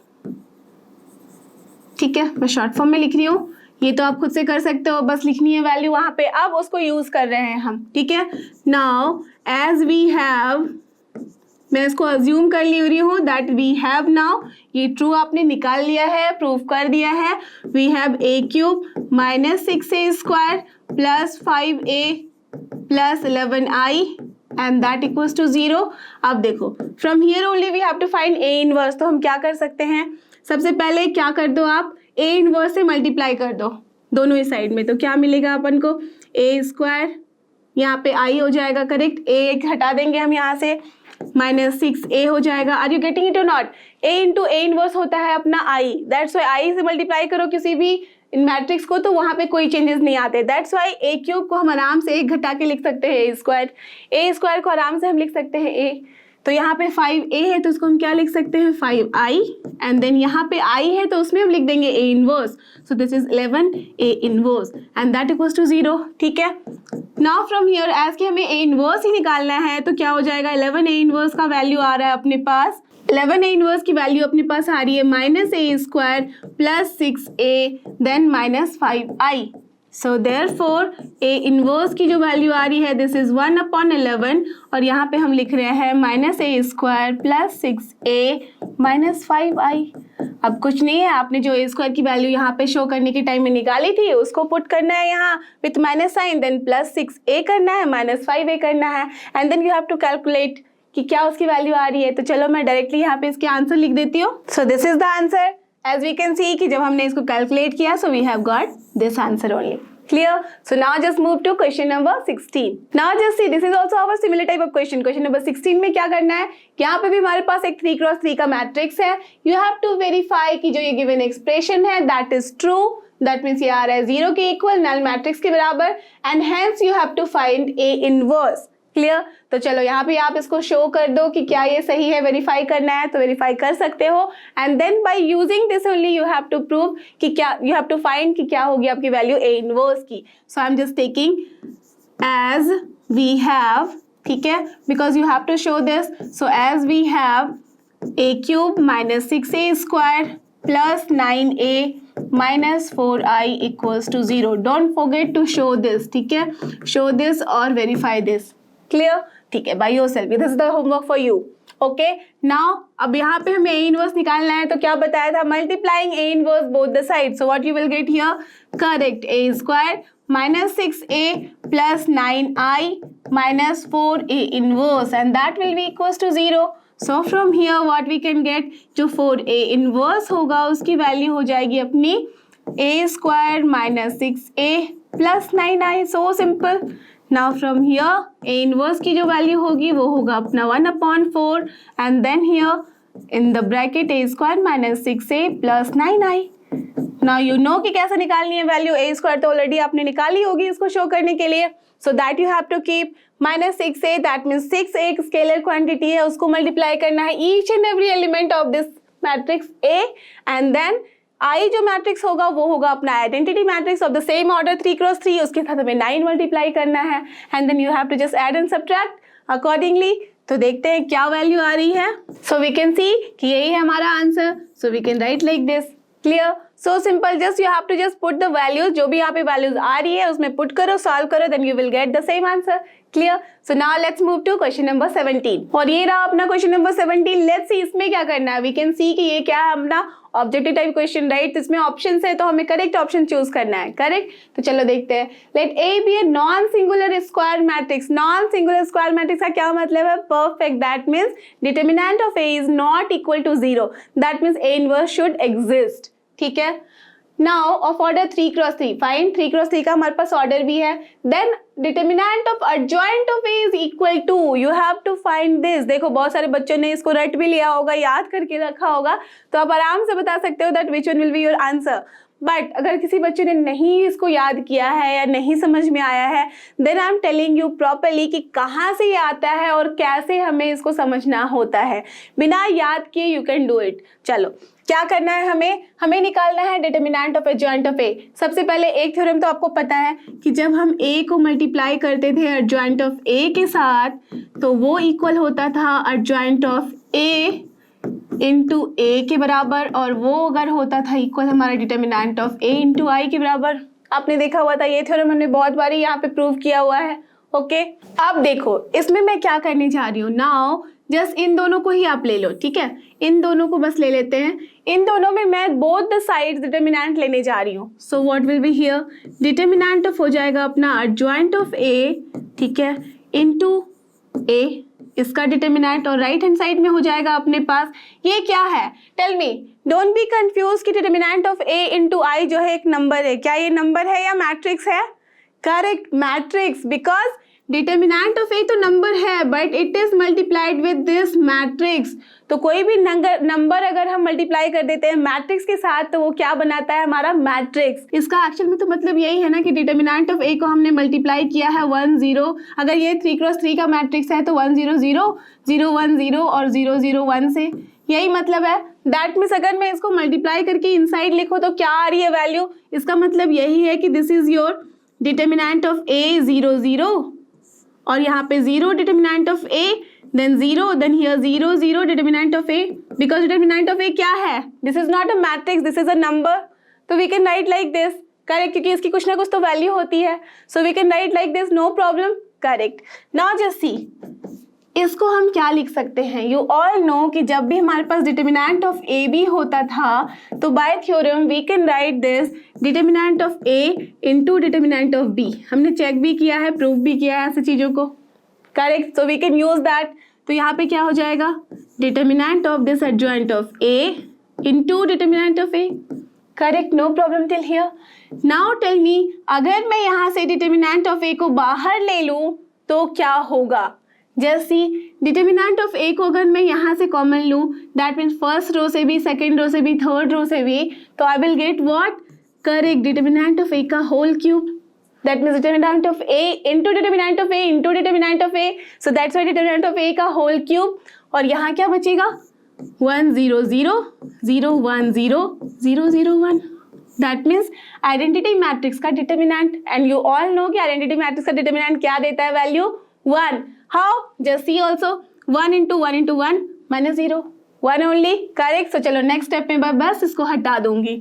ठीक है, मैं शॉर्ट फॉर्म में लिख रही हूँ ये तो आप खुद से कर सकते हो, बस लिखनी है वैल्यू वहाँ पे, अब उसको यूज़ कर रहे हैं हम, ठीक है। नाउ एज वी हैव, मैं इसको अज्यूम कर ले रही हूँ दैट वी हैव, नाउ ये ट्रू आपने निकाल लिया है, प्रूफ कर दिया है। We have A cube minus 6a square plus 5a plus 11i and that equals to 0। अब देखो from here only we have to find A inverse, तो हम क्या कर सकते हैं, सबसे पहले क्या कर दो आप, ए इनवर्स से मल्टीप्लाई कर दो दोनों ही साइड में, तो क्या मिलेगा अपन को, ए स्क्वायर, यहाँ पे आई हो जाएगा करेक्ट, ए हटा देंगे हम यहाँ से, माइनस 6a हो जाएगा। आर यू गेटिंग इट और not, A into A inverse होता है अपना आई, दैट्स वाई आई से मल्टीप्लाई करो किसी भी मैट्रिक्स को तो वहाँ पे कोई चेंजेस नहीं आते, दैट्स वाई ए क्यूब को हम आराम से एक घटा के लिख सकते हैं ए स्क्वायर को आराम से हम लिख सकते हैं ए, तो यहाँ पे 5a है तो उसको हम क्या लिख सकते हैं 5i, एंड देन यहाँ पे i है तो उसमें हम लिख देंगे a inverse, so this is 11a inverse and that equals to 0, ठीक है। नाउ फ्रॉम हियर एज कि हमें a इनवर्स ही निकालना है तो क्या हो जाएगा, 11a इनवर्स का वैल्यू आ रहा है अपने पास, 11a इनवर्स की वैल्यू अपने पास आ रही है minus a square plus 6a then minus 5i, so therefore A inverse की जो वैल्यू आ रही है दिस इज 1/11 और यहाँ पे हम लिख रहे हैं minus a square plus 6a minus 5i। अब कुछ नहीं है, आपने जो a स्क्वायर की वैल्यू यहाँ पे शो करने के टाइम में निकाली थी उसको पुट करना है यहाँ with minus sign, then plus 6a करना है, माइनस 5a करना है, and then you have to calculate कि क्या उसकी वैल्यू आ रही है। तो चलो मैं डायरेक्टली यहाँ पे इसके आंसर लिख देती हूँ। So this is the answer, as we can see कि जब हमने इसको कैलकुलेट किया so we have got this answer only. Clear? So now just move to question number 16. Now just see this is also our similar type of question. Question number 16 में क्या करना है, यहाँ पे भी हमारे पास एक 3x3 का मैट्रिक्स है, you have to verify कि जो ये given expression है that is true, that means ये आ रहा है 0 के इक्वल, null मैट्रिक्स के बराबर, and hence you have to find A inverse. Clear? तो चलो यहाँ पे आप इसको शो कर दो कि क्या ये सही है, वेरीफाई करना है तो वेरीफाई कर सकते हो, and then by using this only you have to prove कि क्या, यू हैव टू फाइंड कि क्या होगी आपकी वैल्यू ए इनवर्स की। So I am just taking as we have, ठीक है, because you have to show this, so as we have A cube minus 6a square plus 9a minus 4i equals to 0। Don't forget to show this, ठीक है, show this और verify this. Clear? ठीक है, by yourself, this is the homework for you. Okay, now अब यहाँ पे हमें A inverse निकालना है तो क्या बताया था, multiplying A inverse both the side, so what you will get here, correct, A square minus 6a plus 9i minus 4a inverse and that will be equals to 0। So from here what we can get, जो 4a inverse होगा उसकी value हो जाएगी अपनी a square minus 6a plus 9i, so simple. Now from here A inverse की जो value होगी वो होगा अपना 1/4 and then here in the bracket A square minus 6a plus 9i। Now you know कि कैसे निकालनी है वैल्यू, ए स्क्वायर तो ऑलरेडी आपने निकाली होगी इसको शो करने के लिए, so that you have to keep minus 6a, that means 6 एक स्केलर क्वांटिटी है, उसको मल्टीप्लाई करना है each and every element of this matrix A, and then I जो मैट्रिक्स होगा वो होगा अपना identity matrix of the same order 3x3, उसके साथ हमें 9 मल्टीप्लाई करना है, and then you have to just add and subtract accordingly. तो देखते हैं क्या वैल्यू आ रही है। सो वी कैन सी कि यही है हमारा answer, so we can write like this. Clear? So simple, just you have to just put the values, जो भी यहाँ पे वैल्यूज आ रही है उसमें पुट करो, सॉल्व करो, then you will get the same answer. Clear? So now let's move to question number 17 और ये रहा अपना क्वेश्चन नंबर 17। लेट्स सी इसमें क्या करना है। वी कैन सी कि ये क्या है अपना ऑब्जेक्टिव टाइप क्वेश्चन, राइट, इसमें ऑप्शन है तो हमें करेक्ट ऑप्शन चूज करना है। करेक्ट? तो चलो देखते हैं। Let A be a non singular square matrix. Non singular square matrix का क्या मतलब है, perfect, that means determinant of A is not equal to 0, that means A inverse should exist. ठीक है, now of order 3x3, fine 3x3 का हमारे पास order भी है, then determinant of adjoint of A is equal to, you have to find this. देखो बहुत सारे बच्चों ने इसको रट भी लिया होगा, याद करके रखा होगा, तो आप आराम से बता सकते हो that which one will be your answer. But अगर किसी बच्चे ने नहीं इसको याद किया है या नहीं समझ में आया है, then I am telling you properly कि कहाँ से ये आता है और कैसे हमें इसको समझना होता है। बिना याद किए यू कैन डू इट। चलो क्या करना है, हमें निकालना है डिटर्मिनेंट ऑफ एडजॉइंट ऑफ ए। सबसे पहले एक थ्योरम तो आपको पता है कि जब हम ए को मल्टीप्लाई करते थे एडजॉइंट ऑफ ए के साथ तो वो इक्वल होता था एडजॉइंट ऑफ ए इंटू ए के बराबर, और वो अगर होता था इक्वल हमारा डिटर्मिनेंट ऑफ ए इंटू आई के बराबर। आपने देखा हुआ था ये थ्योरम, हमने बहुत बारी यहाँ पे प्रूव किया हुआ है। ओके, अब देखो इसमें मैं क्या करने जा रही हूँ। नाउ जस्ट इन दोनों को ही आप ले लो, ठीक है, इन दोनों को बस ले लेते हैं। इन दोनों में मैं बोथ द साइड्स डिटर्मिनेंट लेने जा रही हूँ। सो what will be here, determinant of हो जाएगा अपना एडजॉइंट ऑफ ए, ठीक है, इनटू ए इसका डिटर्मिनेंट, और राइट हैंड साइड में हो जाएगा अपने पास ये क्या है, tell me, don't be confuse कि determinant of A into I जो है एक नंबर है। क्या ये नंबर है या मैट्रिक्स है? Correct, matrix, because determinant of A तो नंबर है but it is multiplied with this matrix. तो कोई भी नंबर अगर हम मल्टीप्लाई कर देते हैं मैट्रिक्स के साथ तो वो क्या बनाता है, हमारा मैट्रिक्स। इसका एक्चुअल में तो मतलब यही है ना कि डिटर्मिनेंट ऑफ ए को हमने मल्टीप्लाई किया है 1 0। अगर ये 3x3 का मैट्रिक्स है तो 1 0 0 0 1 0 और 0 0 1 से, यही मतलब है। दैट मीन्स अगर मैं इसको मल्टीप्लाई करके इनसाइड लिखूं तो क्या आ रही है वैल्यू, इसका मतलब यही है कि this is your determinant of A 0 0, और यहाँ पे 0 determinant of A, then 0, then here 0 0 determinant of A, because determinant of A क्या है, this is not a matrix, this is a number. तो we can write like this, correct, क्योंकि इसकी कुछ ना कुछ तो वैल्यू होती है। So we can write like this, no problem, correct. Now just सी, इसको हम क्या लिख सकते हैं। यू ऑल नो कि जब भी हमारे पास डिटर्मिनेंट ऑफ ए बी होता था तो by theorem we can write this determinant of A into determinant of B. हमने चेक भी किया है, प्रूव भी किया है ऐसी चीज़ों को, correct. So we can use that. तो यहाँ पे क्या हो जाएगा, determinant of this adjoint of A into determinant of A, correct, no problem till here. Now tell me, अगर मैं यहाँ से डिटर्मिनेंट ऑफ ए को बाहर ले लूँ तो क्या होगा। जैसे डिटर्मिनेंट ऑफ ए को अगर मैं यहाँ से कॉमन लूँ, दैट मीन्स फर्स्ट रो से भी, सेकेंड रो से भी, थर्ड रो से भी, तो I will get what, correct, determinant of A का whole cube. That means determinant of A into determinant of A into determinant of A, so that's why determinant of A का whole cube. और यहाँ क्या बचेगा, 1 0 0 0 1 0 0 0 1। That means identity matrix का determinant, and you all know कि identity matrix का determinant क्या देता है, value 1। How? Just see also 1 into 1 into 1 minus 0, 1 only, correct। So चलो नेक्स्ट स्टेप में मैं बस इसको हटा दूंगी।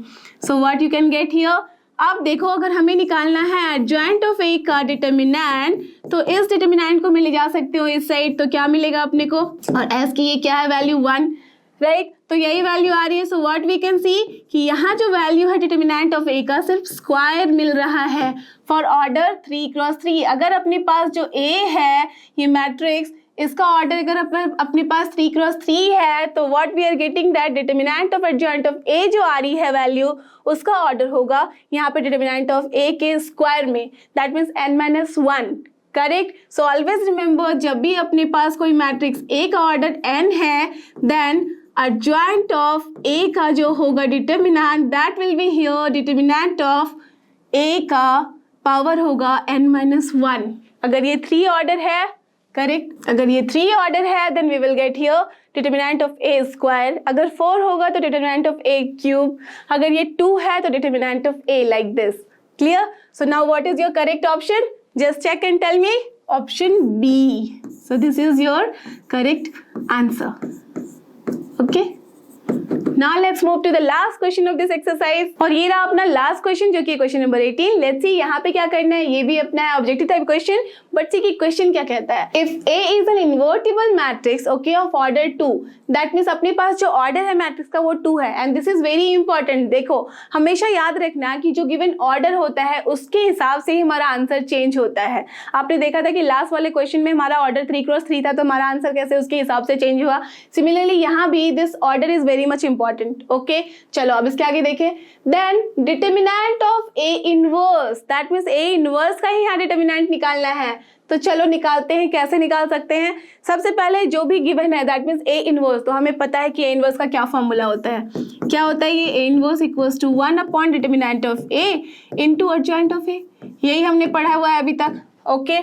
So what you can get here, अब देखो अगर हमें निकालना है एडजॉइंट ऑफ ए का डिटर्मिनेंट, तो इस डिटर्मिनेंट को मैं ले जा सकती हूँ इस साइड, तो क्या मिलेगा अपने को, और एस की ये क्या है वैल्यू 1, राइट, तो यही वैल्यू आ रही है। So what we can see कि यहाँ जो वैल्यू है डिटर्मिनेंट ऑफ ए का सिर्फ स्क्वायर मिल रहा है फॉर ऑर्डर 3x3। अगर अपने पास जो ए है ये मैट्रिक्स, इसका ऑर्डर अगर अपने पास 3x3 है तो what we are getting that determinant of adjoint of A जो आ रही है वैल्यू, उसका ऑर्डर होगा यहाँ पे डिटर्मिनेंट ऑफ ए के स्क्वायर में, that means n-1, correct. So always remember, जब भी अपने पास कोई मैट्रिक्स ए का ऑर्डर n है, देन एडजॉइंट ऑफ ए का जो होगा determinant, that will be here determinant of A का पावर होगा n-1। अगर ये 3 ऑर्डर है, करेक्ट, अगर ये 3 ऑर्डर है then we will get here determinant of A square. अगर 4 होगा तो डिटर्मिनेंट ऑफ ए क्यूब, अगर ये 2 है तो determinant of A, like this, clear. So now what is your correct option, just check and tell me, option B. So this is your correct answer, okay. Now let's move to the last question of this exercise, और ये रहा अपना last question जो कि question number 18। Let's see यहाँ पे क्या करना है, ये भी अपना है ऑब्जेक्टिव टाइप क्वेश्चन, बट सी कि क्वेश्चन क्या कहता है। If A is an invertible matrix, okay, of order 2, that means अपने पास जो ऑर्डर है मैट्रिक्स का वो 2 है, and this is very important. देखो हमेशा याद रखना कि जो गिवन ऑर्डर होता है उसके हिसाब से ही हमारा आंसर चेंज होता है। आपने देखा था कि लास्ट वाले क्वेश्चन में हमारा ऑर्डर 3x3 था, तो हमारा आंसर कैसे उसके हिसाब से चेंज हुआ। सिमिलरली यहाँ भी this order is very much important, okay. चलो अब इसके आगे देखें, then determinant of A inverse, that means A inverse का ही यहाँ डिटर्मिनेंट निकालना है। तो चलो निकालते हैं, कैसे निकाल सकते हैं। सबसे पहले जो भी गिवन है दैट मीन्स ए इनवर्स, तो हमें पता है कि ए इनवर्स का क्या फॉर्मूला होता है, क्या होता है ये, A inverse equals to 1 upon determinant of A into adjoint of A, यही हमने पढ़ा हुआ है अभी तक, ओके।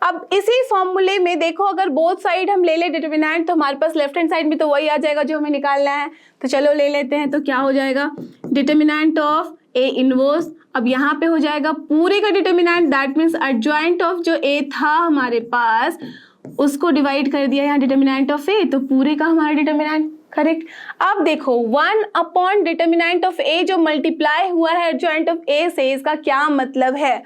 अब इसी फॉर्मूले में देखो अगर बोथ साइड हम ले ले डिटर्मिनेंट तो हमारे पास लेफ्ट हैंड साइड में तो वही आ जाएगा जो हमें निकालना है। तो चलो ले लेते हैं, तो क्या हो जाएगा, डिटर्मिनेंट ऑफ ए इनवर्स, अब यहाँ पे हो जाएगा पूरे का determinant, that means adjoint of जो ए था हमारे पास उसको डिवाइड कर दिया यहाँ डिटर्मिनेंट ऑफ ए, तो पूरे का हमारा डिटर्मिनेंट, करेक्ट। अब देखो 1 अपॉन डिटर्मिनेंट ऑफ ए जो मल्टीप्लाई हुआ है एडजॉइंट ऑफ ए से, इसका क्या मतलब है?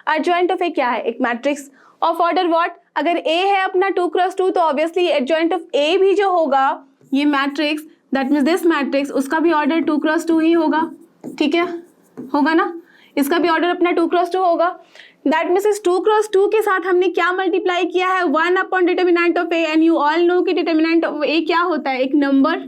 एडजॉइंट ऑफ ए क्या है? एक मैट्रिक्स ऑफ ऑर्डर व्हाट? अगर ए है अपना 2 क्रॉस 2 तो ऑब्वियसली एडजॉइंट ऑफ ए भी जो होगा ये matrix, that means this matrix, उसका भी ऑर्डर 2 क्रॉस 2 ही होगा। ठीक है, होगा ना? इसका भी ऑर्डर अपना 2 क्रॉस 2 होगा। दैट मीन्स इस 2 क्रॉस 2 के साथ हमने क्या मल्टीप्लाई किया है? 1 upon determinant of A, and you all know कि डिटर्मिनेंट ऑफ ए क्या होता है? एक नंबर,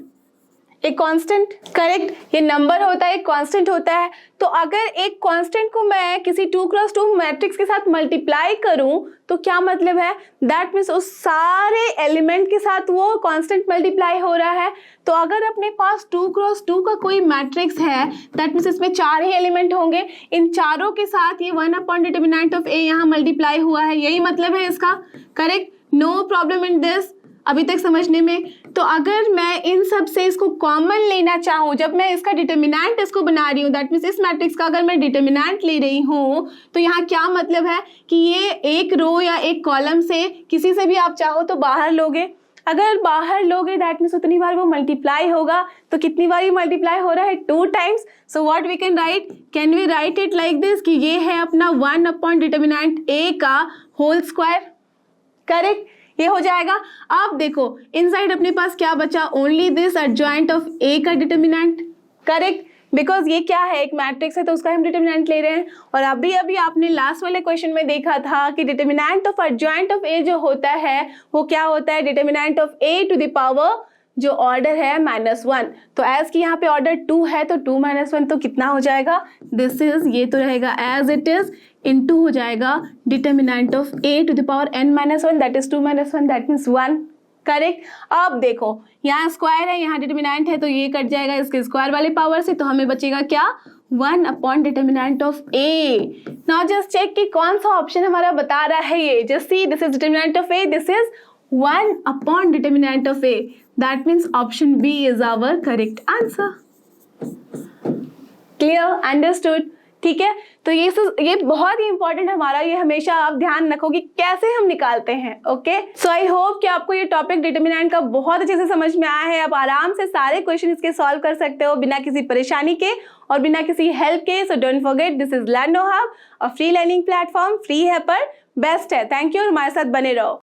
एक कांस्टेंट। करेक्ट, ये नंबर होता है, एक कांस्टेंट होता है। तो अगर एक कांस्टेंट को मैं किसी 2 क्रॉस 2 मैट्रिक्स के साथ मल्टीप्लाई करूं तो क्या मतलब है? दैट मीन्स उस सारे एलिमेंट के साथ वो कांस्टेंट मल्टीप्लाई हो रहा है। तो अगर अपने पास 2 क्रॉस 2 का कोई मैट्रिक्स है, दैट मीन्स इसमें 4 ही एलिमेंट होंगे, इन चारों के साथ ये 1 अपॉन डिटर्मिनेंट ऑफ ए यहाँ मल्टीप्लाई हुआ है, यही मतलब है इसका। Correct, no problem in this अभी तक समझने में। तो अगर मैं इन सब से इसको कॉमन लेना चाहूँ, जब मैं इसका डिटर्मिनेंट इसको बना रही हूँ, दैट मीन्स इस मैट्रिक्स का अगर मैं डिटर्मिनेंट ले रही हूँ, तो यहाँ क्या मतलब है कि ये एक रो या एक कॉलम से किसी से भी आप चाहो तो बाहर लोगे। अगर बाहर लोगे दैट मीन्स उतनी बार वो मल्टीप्लाई होगा। तो कितनी बार ये मल्टीप्लाई हो रहा है? 2 times. So what we can write? Can we write it like this कि ये है अपना 1 अपॉन डिटर्मिनेंट ए का होल स्क्वायर। करेक्ट, ये हो जाएगा। अब देखो इनसाइड अपने पास क्या बचा? Only this adjoint of A का डिटर्मिनेंट। करेक्ट, बिकॉज ये क्या है? एक मैट्रिक्स है तो उसका हम डिटर्मिनेंट ले रहे हैं। और अभी अभी आपने लास्ट वाले क्वेश्चन में देखा था कि determinant of adjoint of A जो होता है वो क्या होता है? Determinant of A to the power जो ऑर्डर है -1। तो एज की यहाँ पे ऑर्डर 2 है तो 2 - 1 तो कितना हो जाएगा? दिस इज, ये तो रहेगा एज इट इज, इनटू हो जाएगा determinant of a to the power n-1, that is 2 - 1, that means 1। Correct. अब देखो यहाँ स्क्वायर है, यहाँ डिटर्मिनेंट है, तो ये कट जाएगा इसके स्क्वायर वाले पावर से, तो हमें बचेगा क्या? 1 upon determinant of a। Now just check कि कौन सा ऑप्शन हमारा बता रहा है ये। Just see, this is determinant of a, this is 1 upon determinant of a, that means option b is our correct answer. Clear, understood? ठीक है, तो ये बहुत ही इंपॉर्टेंट हमारा, ये हमेशा आप ध्यान रखो कि कैसे हम निकालते हैं। ओके, सो आई होप कि आपको ये टॉपिक डिटर्मिनेंट का बहुत अच्छे से समझ में आया है। आप आराम से सारे क्वेश्चन इसके सॉल्व कर सकते हो बिना किसी परेशानी के और बिना किसी हेल्प के। So don't forget, this is लर्नो hub, a free learning platform, free है पर बेस्ट है। थैंक यू और हमारे साथ बने रहो।